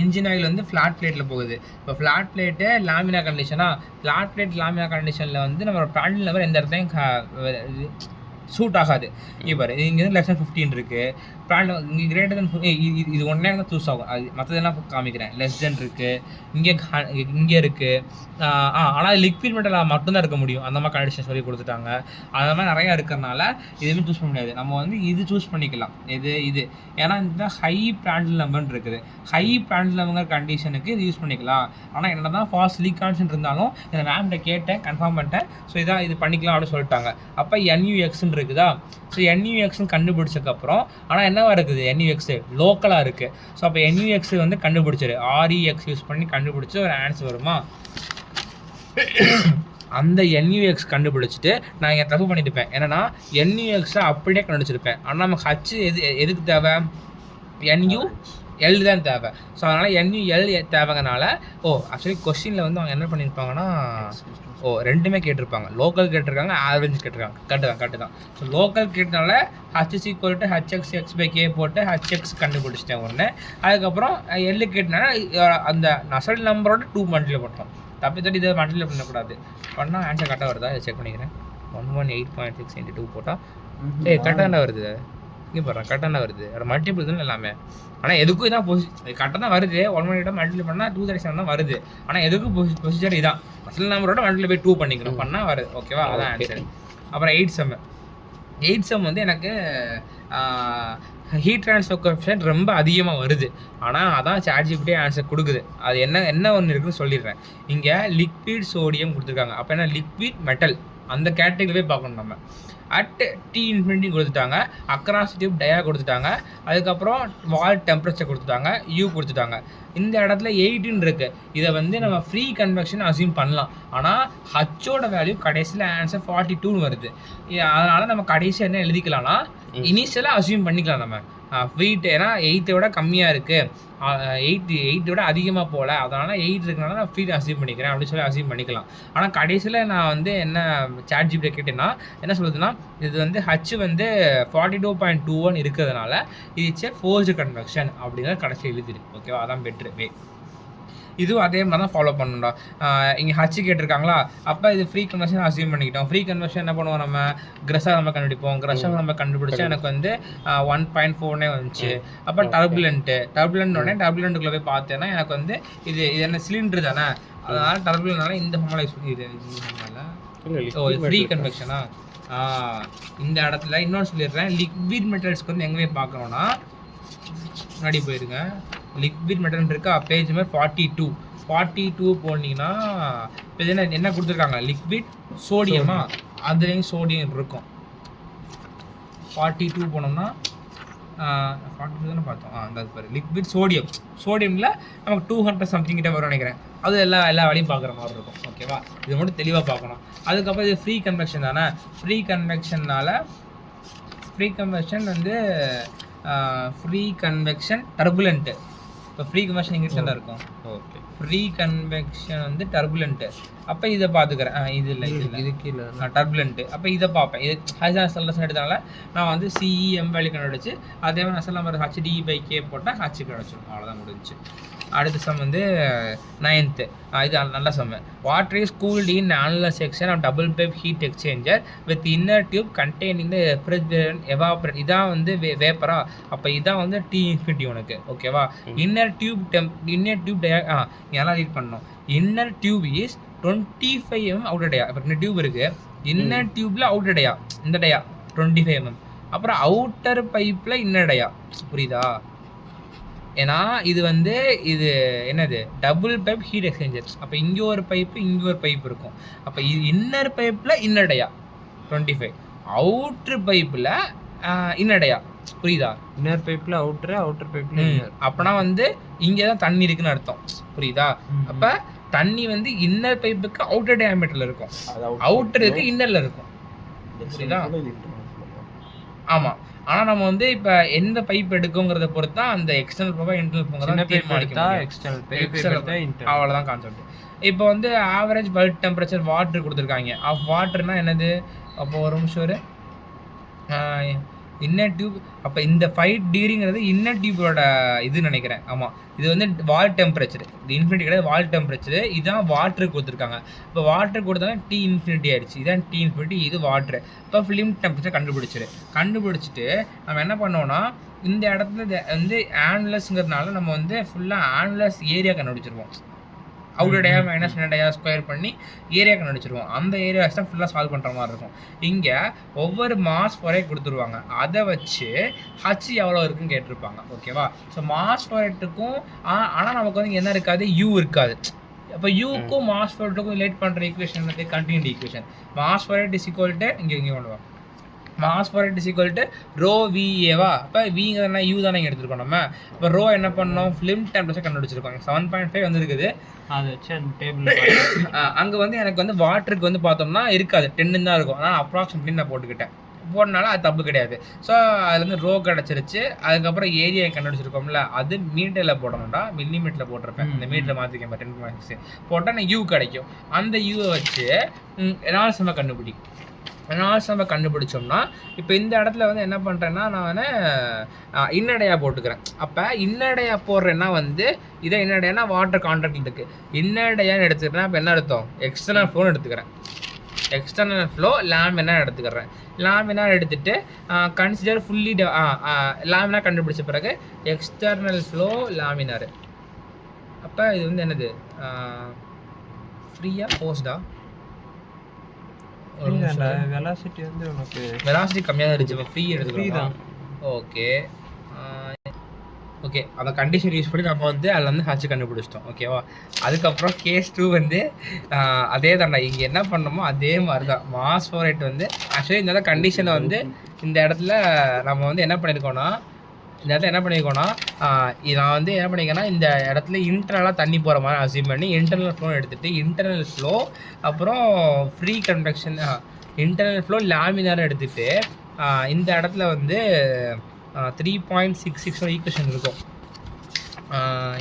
இன்ஜின் ஆயில் வந்து ஃப்ளாட் பிளேட்டில் போகுது. இப்போ ஃப்ளாட் பிளேட்டு லாமினா கண்டிஷனாக, ஃப்ளாட் பிளேட் லாமினா கண்டிஷனில் வந்து நம்ம பிராண்டட் நம்பர் எந்த இடத்தையும் சூட் ஆகாது. இப்போ இங்கே வந்து லெஸ் தென் 15 இருக்குது, பிராண்ட் இங்கே கிரேட்டர் தென் இது ஒன்றே தான் சூஸ் ஆகும். அது மற்றதெல்லாம் காமிக்கிறேன். லெஸ் தென் இருக்குது, இங்கே இருக்குது. ஆனால் லிக்விட் மெட்டலாக மட்டும்தான் இருக்க முடியும், அந்த மாதிரி கண்டிஷன் சொல்லி கொடுத்துட்டாங்க. அந்த மாதிரி நிறையா இருக்கிறனால எதுவுமே சூஸ் பண்ண முடியாது. நம்ம வந்து இது சூஸ் பண்ணிக்கலாம், இது ஏன்னா இந்த ஹை பிராண்டல் நம்பர்னு இருக்குது. ஹை பிராண்டல் நம்பர் கண்டிஷனுக்கு இது யூஸ் பண்ணிக்கலாம். ஆனால் என்ன தான் ஃபாஸ்ட் லீக்கான்ஸ் இருந்தாலும் இதை மேம்கிட்ட கேட்டேன், கன்ஃபார்ம் பண்ணிட்டேன். ஸோ இதான் இது பண்ணிக்கலாம் அப்படின்னு சொல்லிட்டாங்க. அப்போ NUXன்னு இருக்குதா, ஸோ NUXன்னு கண்டுபிடிச்சதுக்கப்புறம் ஆனால் என்னவா இருக்குது, NUX லோக்கலாக இருக்குது. ஸோ அப்போ NUX வந்து கண்டுபிடிச்சிரு, REX யூஸ் பண்ணி கண்டுபிடிச்சி ஒரு ஆன்சர் வருமா. அந்த NUX கண்டுபிடிச்சிட்டு நான் இங்கே தப்பு பண்ணியிருப்பேன். என்னன்னா NUXை அப்படியே கண்டுபிடிச்சிருப்பேன். ஆனால் நமக்கு H எதுக்கு தேவை, NUL தான் தேவை. ஸோ அதனால் NUL தேவைங்கனால ஆக்சுவலி கொஸ்டினில் வந்து அவங்க என்ன பண்ணியிருப்பாங்கன்னா ரெண்டுமே கேட்டிருப்பாங்க. லோக்கல் கேட்டிருக்காங்க, ஆவரேஜ் கேட்டிருக்காங்க. கரெக்டு தான். ஸோ லோக்கல் கேட்டனால H = HX x/k போட்டு HX கண்டுபிடிச்சிட்டேன் ஒன்று. அதுக்கப்புறம் L கேட்டனால அந்த நசல் நம்பரோட 2 மல்டிபிள் போட்டோம். தப்பி இதை மல்டிபிள் பண்ணக்கூடாது, பண்ணால் ஆன்சர் கரெக்டாக வருதா செக் பண்ணிக்கிறேன். 118.6 × 2 போட்டால் கரெக்டாக தான் வருது. இங்கே போடுறேன், கரெக்டாக தான் வருது. அது மல்டிபிள் தான் எல்லாமே. ஆனால் எதுக்கும் இதான் கரெக்டாக தான் வருது. 118 மல்டிபிள் பண்ணால் 237 தான் வருது. ஆனால் எதுக்கும் ப்ரொசீஜர் இதான், அசல் நம்பரோட மல்டிபிள் போய் 2 பண்ணிக்கணும், பண்ணால் வருது. ஓகேவா, அதான் ஆன்சர். அப்புறம் 8 சம் வந்து எனக்கு ஹீட் ட்ரான்ஸ்ஃபர் கோஎஃபிஷியன்ட் ரொம்ப அதிகமாக வருது. ஆனால் அதான் ChatGPT ஆன்சர் கொடுக்குது. அது என்ன ஒன்று இருக்குன்னு சொல்லிடுறேன். இங்கே லிக்விட் சோடியம் கொடுத்துருக்காங்க. அப்போ என்ன, லிக்விட் மெட்டல் அந்த கேட்டகரியிலே பார்க்கணும் நம்ம. அட் T∞ கொடுத்துட்டாங்க, அக்ராஸ் டியூப் டயா கொடுத்துட்டாங்க, அதுக்கப்புறம் வால் டெம்பரேச்சர் கொடுத்துட்டாங்க, U கொடுத்துட்டாங்க. இந்த இடத்துல 18 இருக்குது. இதை வந்து நம்ம ஃப்ரீ கன்வெக்ஷன் அசியூம் பண்ணலாம். ஆனால் ஹச்சோட வேல்யூ கடைசியில் ஆன்சர் 42 வருது. அதனால் நம்ம கடைசியாக என்ன எழுதிக்கலாம்னா இனிஷியலாக அசியூம் பண்ணிக்கலாம் நம்ம ஃப்ரீட். ஏன்னா 8 விட கம்மியாக இருக்குது, 8 விட அதிகமாக போகல, அதனால் 8 இருக்கனால நான் ஃப்ரீட் அசியூம் பண்ணிக்கிறேன் அப்படின்னு சொல்லி அசியூம் பண்ணிக்கலாம். ஆனால் கடைசியில் நான் வந்து என்ன ChatGPT கேட்டேன்னா என்ன சொல்லுதுன்னா, இது வந்து H வந்து 42.21 இருக்கிறதுனால இது ஃபோர்ஸ்டு கன்வெக்ஷன் அப்படின்னு கடைசி எழுதிருக்கு. ஓகேவா, அதான் பெட்ரு வே. இதுவும் அதே மாதிரி தான் ஃபாலோ பண்ணணும்டா. இங்கே H கேட்டிருக்காங்களா, அப்போ இது ஃப்ரீ கன்வெர்ஷன் அசியூம் பண்ணிக்கிட்டோம். ஃப்ரீ கன்வெர்ஷன் என்ன பண்ணுவோம், நம்ம கிரஸாக நம்ம கண்டுபிடிப்போம். கிரஸாக நம்ம கண்டுபிடிச்சா எனக்கு வந்து 1.4 வந்துச்சு. அப்போ டர்புலன்ட் டர்புலண்ட்டுக்குள்ளே போய் பார்த்தேன்னா எனக்கு வந்து இது என்ன சிலிண்டர் தானே, அதனால் டர்புலன்ட்னால இந்த ஃபார்முலா யூஸ் பண்ணிடுறேன். ஃப்ரீ கன்வெக்ஷனா இந்த இடத்துல இன்னொன்று சொல்லிடுறேன். லிக்விட் மெட்டல்ஸ்க்கு வந்து எங்கே பார்க்கணும்னா முன்னாடி போயிருங்க, லிக்விட் மெட்டல் இருக்கா, பேஜ் நம்பர் 42 போனீங்கன்னா இப்போ என்ன கொடுத்துருக்காங்க, லிக்விட் சோடியமா, அதுலேயும் சோடியம் இருக்கும். 42 போனோம்னா 42 தானே பார்த்தோம். அந்த பாரு லிக்விட் சோடியமில் நமக்கு 200 சம்திங் கிட்ட வரும் நினைக்கிறேன். அது எல்லா வேலையும் பார்க்குற மாதிரி இருக்கும். ஓகேவா, இது மட்டும் தெளிவாக பார்க்கணும். அதுக்கப்புறம் இது ஃப்ரீ கன்வெக்ஷன் தானே, ஃப்ரீ கன்வெக்ஷன் வந்து ஃப்ரீ கன்வெக்ஷன் டர்புலண்ட்டு. இப்போ ஃப்ரீ கன்வெக்ஷன் இங்கிட்ட தான் இருக்கும். ஓகே, ஃப்ரீ கன்வெக்ஷன் வந்து டர்புலண்ட்டு. அப்போ இதை பார்த்துக்கிறேன். இது இல்லை டர்புலண்ட்டு. அப்போ இதை பார்ப்பேன். இது ஹைசான்ஸ் எடுத்தனால நான் வந்து CEM வேல்யூ கண்டுபிடிச்சு அதே மாதிரி அசல் நம்பர் HD/K போட்டால் H கிடச்சிடும். அவ்வளோதான் முடிஞ்சிச்சு. அடுத்த சம் வந்து 9th. இது நல்ல sum. Water is cooled in annular section of double pipe heat exchanger with inner tube containing the refrigerant evaporate. இதான் வந்து வேப்பரா. அப்போ இதான் வந்து T∞ உனக்கு. ஓகேவா, இன்னர் டியூப் எல்லாம் ரீட் பண்ணணும். Inner tube is 25 mm outer dia. இப்போ 2 டியூப் இருக்குது. இன்னர் டியூப்பில் அவுட்டர் டயா, இந்த டயா 25 mm. அப்புறம் அவுட்டர் பைப்பில் இன்னர் டயா. புரியுதா, ஏன்னா இது வந்து இது என்னது டபுள் பைப் ஹீட் எக்ஸ்சேஞ்சர். அப்போ இங்கே ஒரு பைப் இருக்கும். அப்போ இது இன்னர் பைப்பில் இன்னடையா 25, அவுட்ரு பைப்பில் இன்னடையா. புரியுதா, இன்னர் பைப்பில் அவுட்டர் பைப்பில் இன்னர். அப்போனா வந்து இங்கே தான் தண்ணி இருக்குன்னு அர்த்தம். புரியுதா, அப்போ தண்ணி வந்து இன்னர் பைப்புக்கு அவுட்டர் டயாமீட்டரில் இருக்கும், அவுட்டருக்கு இன்னரில் இருக்கும். புரியுதா, ஆமாம். ஆனால் நம்ம வந்து இப்போ எந்த பைப் எடுக்குங்கிறத பொறுத்து தான் அந்த எக்ஸ்டர்னல் ஃப்ளோவா இன்டர்னல் ஃப்ளோவா சின்ன தான் பைப் தீர்மானிக்க எடுத்தா முடியும். எக்ஸ்டர்னல், பெரிய பைப் எடுத்தா இன்டர்னல். அவ்வளோதான் கான்செப்ட். இப்போ வந்து ஆவரேஜ் பல்க் டெம்பரேச்சர் வாட்டர் கொடுத்துருக்காங்க. ஆஃப் வாட்டர்னா என்னது? அப்போ ஒரு நிமிஷம் ஒரு இன்னர் டியூப். அப்போ இந்த 5 டிகிரிங்கிறது இன்னர் டியூபோட இது நினைக்கிறேன். ஆமாம், இது வந்து வால் டெம்பரேச்சர். இது இன்ஃபினிட்டி கிடையாது, வால் டெம்பரேச்சர். இதுதான் வாட்டருக்கு கொடுத்துருக்காங்க. இப்போ வாட்டர் கொடுத்தாலும் T இன்ஃபினிட்டி ஆயிடுச்சு. இதான் T இன்ஃபினிட்டி, இது வாட்ரு. இப்போ ஃபிலிம் டெம்பரேச்சர் கண்டுபிடிச்சிட்டு நம்ம என்ன பண்ணோம்னா, இந்த இடத்துல வந்து ஆனுலஸ்ங்கிறதுனால நம்ம வந்து ஃபுல்லாக ஆனுலஸ் ஏரியா கண்டுபிடிச்சிருவோம். Outer dia minus inner dia square பண்ணி ஏரியா கண்டுபிடிச்சிருவோம். அந்த ஏரியாஸ் தான் ஃபுல்லாக சால்வ் பண்ணுற மாதிரி இருக்கும். இங்கே ஒவ்வொரு மாஸ் ஃபோரே கொடுத்துருவாங்க. அதை வச்சு ஹச் எவ்வளோ இருக்குன்னு கேட்டிருப்பாங்க. ஓகேவா? ஸோ மாஸ் ஃபோரேட்டுக்கும் ஆனால் நமக்கு வந்து என்ன இருக்காது, யூ இருக்காது. அப்போ யூக்கும் மாஸ் ஃபோரேட்டுக்கும் ரிலேட் பண்ணுற ஈக்குவேஷன் வந்து continuity equation. Mass flow rate is equal to இங்கே கொண்டு வா, mass flow rate is equal to rho விஏவா. அப்போ விங்கிறதுனா யூ தானே இங்கே எடுத்துருக்கோம் நம்ம. இப்போ ரோ என்ன பண்ணோம், ஃபிலிம் டெம்பரேச்சர் கண்டுபிடிச்சிருக்கோம். 7.5 வந்துருக்குது. அதை வச்சு அந்த டேபிள் அங்கே வந்து எனக்கு வந்து வாட்டருக்கு வந்து பார்த்தோம்னா இருக்காது, 10 தான் இருக்கும். ஆனால் அப்ராக்சிமேட்லி நான் போட்டனால அது தப்பு கிடையாது. ஸோ அதில் வந்து ரோ கிடச்சிருச்சு. அதுக்கப்புறம் ஏரியா கண்டுபிடிச்சிருக்கோம்ல, அது மீட்டரில் போடணும்டா, மில்லிமீட்டரில் போட்டிருப்பேன். இந்த மீட்டரில் மாற்றிக்கேன் 10.6 போட்டால் எனக்கு யூ கிடைக்கும். அந்த யூவை வச்சு ரெனால்ட்ஸ் நம்ம கண்டுபிடிச்சோம்னா, இப்போ இந்த இடத்துல வந்து என்ன பண்ணுறேன்னா, நான் இன்னடையாக போட்டுக்கிறேன். அப்போ இன்னடையாக போடுறேன்னா வந்து இதை இன்னடையானா வாட்டர் கான்ட்ராக்ட் இருக்குது. இன்னடையான்னு எடுத்துக்கிறேன். அப்போ என்ன அர்த்தம், எக்ஸ்டர்னல் ஃப்ளோன்னு எடுத்துக்கிறேன். எக்ஸ்டர்னல் ஃப்ளோ லேமினார் எடுத்துக்கிறேன். லேமினார் எடுத்துகிட்டு கன்சிடர் ஃபுல்லி லேமினார் கண்டுபிடிச்ச பிறகு எக்ஸ்டர்னல் ஃப்ளோ லேமினார். அப்போ இது வந்து என்னது, ஃப்ரீயாக போஸ்டா? வெலாசிட்டி வந்து உனக்கு வெலாசிட்டி கம்மியாக இருந்துச்சு, ஃப்ரீ எடுத்துக்கலாம். ஓகே ஓகே, அந்த கண்டிஷன் யூஸ் பண்ணி நம்ம வந்து அதில் வந்து ஹச் கண்டுபிடிச்சிட்டோம். ஓகேவா? அதுக்கப்புறம் கேஸ் 2 வந்து அதே தான்டா, இங்கே என்ன பண்ணணுமோ அதே மாதிரி தான். மாஸ் ஃபோ ரேட் வந்து ஆக்சுவலி இந்த கண்டிஷனை வந்து இந்த இடத்துல நம்ம வந்து என்ன பண்ணியிருக்கோன்னா, நான் வந்து என்ன பண்ணியிருக்கேன்னா, இந்த இடத்துல இன்டர்னலாக தண்ணி போகிற மாதிரி அசியூம் பண்ணி இன்டர்னல் ஃப்ளோ எடுத்துகிட்டு இன்டர்னல் ஃப்ளோ அப்புறம் free convection internal flow laminar எடுத்துகிட்டு இந்த இடத்துல வந்து 3.66 ஈக்குவேஷன் இருக்கும்.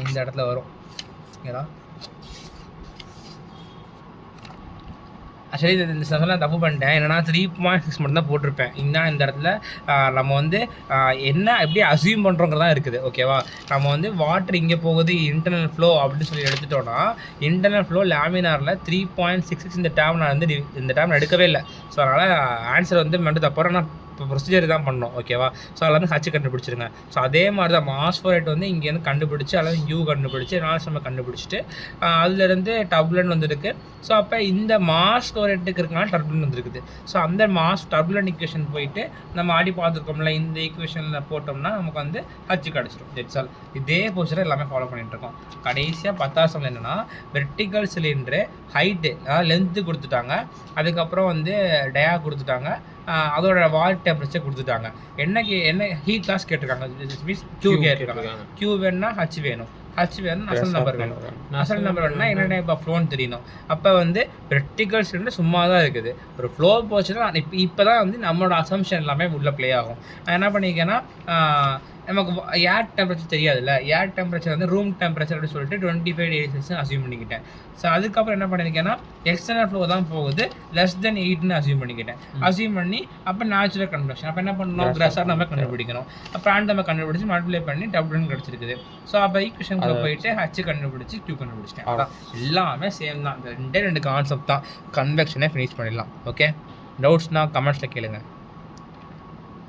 இந்த இடத்துல வரும் ஏன்னா ஆக்சுவலி இந்த செஷனில் தப்பு பண்ணிட்டேன். என்னென்னா 3.6 மட்டும் தான் போட்டிருப்பேன். இந்த இடத்துல நம்ம வந்து என்ன எப்படி அசியூம் பண்ணுறோங்கிறதான் இருக்குது. ஓகேவா? நம்ம வந்து வாட்டர் இங்கே போகுது இன்டர்னல் ஃப்ளோ அப்படின்னு சொல்லி எடுத்துட்டோன்னா, இன்டர்னல் ஃப்ளோ லேமினாரில் 3.66 இந்த டேர்ம் நான் வந்து இந்த டேர்ம் எடுக்கவே இல்லை. ஸோ அதனால் ஆன்சர் வந்து மட்டும் தப்புறம் நான் இப்போ ப்ரொசீஜர் தான் பண்ணோம். ஓகேவா? ஸோ அதில் வந்து ஹச் கண்டுபிடிச்சிருங்க. ஸோ அதே மாதிரி தான் மாஸ் ஃபோ ரேட் வந்து இங்கேருந்து கண்டுபிடிச்சி அதில் யூ கண்டுபிடிச்சி ரெனால்ட்ஸ் நம்ம கண்டுபிடிச்சிட்டு அதுலேருந்து டர்புலன்ட் வந்துருக்கு. ஸோ அப்போ இந்த மாஸ் ஃபோ ரேட்டுக்கு இருக்கனால டர்புலன்ட் வந்துருக்குது. ஸோ அந்த மாஸ் டர்புலன்ட் ஈக்குவேஷன் போயிட்டு நம்ம ஆடி பார்த்துருக்கோம்ல, இந்த ஈக்குவேஷனில் போட்டோம்னா நமக்கு வந்து ஹச் கிடச்சிடும். That's all. இதே பொசிஷனை எல்லாமே ஃபாலோ பண்ணிகிட்ருக்கோம். கடைசியாக 10வது சம் என்னென்னா, வெர்டிக்கல் சிலிண்டரு ஹைட்டு அதாவது லென்த்து கொடுத்துட்டாங்க. அதுக்கப்புறம் வந்து டயா கொடுத்துட்டாங்க. அதோட வால் டெம்பரேச்சர் கொடுத்துட்டாங்க. என்ன ஹீட் லாஸ் கேட்டிருக்காங்க. மீன்ஸ் Q கேட்டிருக்காங்க. Q வேணும்னா ஹச் வேணும். ஹச் வேணும், அசல் நம்பர் வேணும். அசல் நம்பர் வேணும்னா என்ன இப்போ ஃப்ளோன்னு தெரியணும். அப்போ வந்து வெர்டிக்கல் சிலிண்டர் சும்மா தான் இருக்குது. ஒரு ஃப்ளோ போச்சுன்னா இப்போ தான் வந்து நம்மளோட அசம்ஷன் எல்லாமே உள்ள ப்ளே ஆகும். நான் என்ன பண்ணியிருக்கேன்னா, நமக்கு ஏர் டெம்பரேச்சர் தெரியாதுல்ல, ஏர் டெம்பரேச்சர் வந்து ரூம் டெம்பரேச்சர் அப்படின்னு சொல்லிட்டு 25 டிகிரி செல்சியஸ் அசியூம் பண்ணிக்கிட்டேன். ஸோ அதுக்கப்புறம் என்ன பண்ணியிருக்கேன்னா, எக்ஸ்டர்னல் ஃப்ளோ தான் போகுது லெஸ் தென் 8ன்னு அசியூம் பண்ணிக்கிட்டேன். அசியூம் பண்ணி அப்போ நேச்சுரல் கன்வெக்ஷன் அப்போ என்ன பண்ணணும், கிராஸாக நம்ம கண்டுபிடிக்கணும். அப்போ நம்ம கண்டுபிடிச்சி மல்டிப்ளை பண்ணி டபுள்னு கிடச்சிருக்குது. ஸோ அப்போ ஈக்குவேஷனுக்குள்ள போயிட்டு ஹச் கண்டுபிடிச்சி Q கண்டுபிடிச்சிட்டேன். அதான் எல்லாமே சேம் தான். இந்த 2 கான்செப்ட் தான். கன்வெக்ஷனே ஃபினிஷ் பண்ணிடலாம். ஓகே, டவுட்ஸ்னால் கமெண்ட்ஸில் கேளுங்க.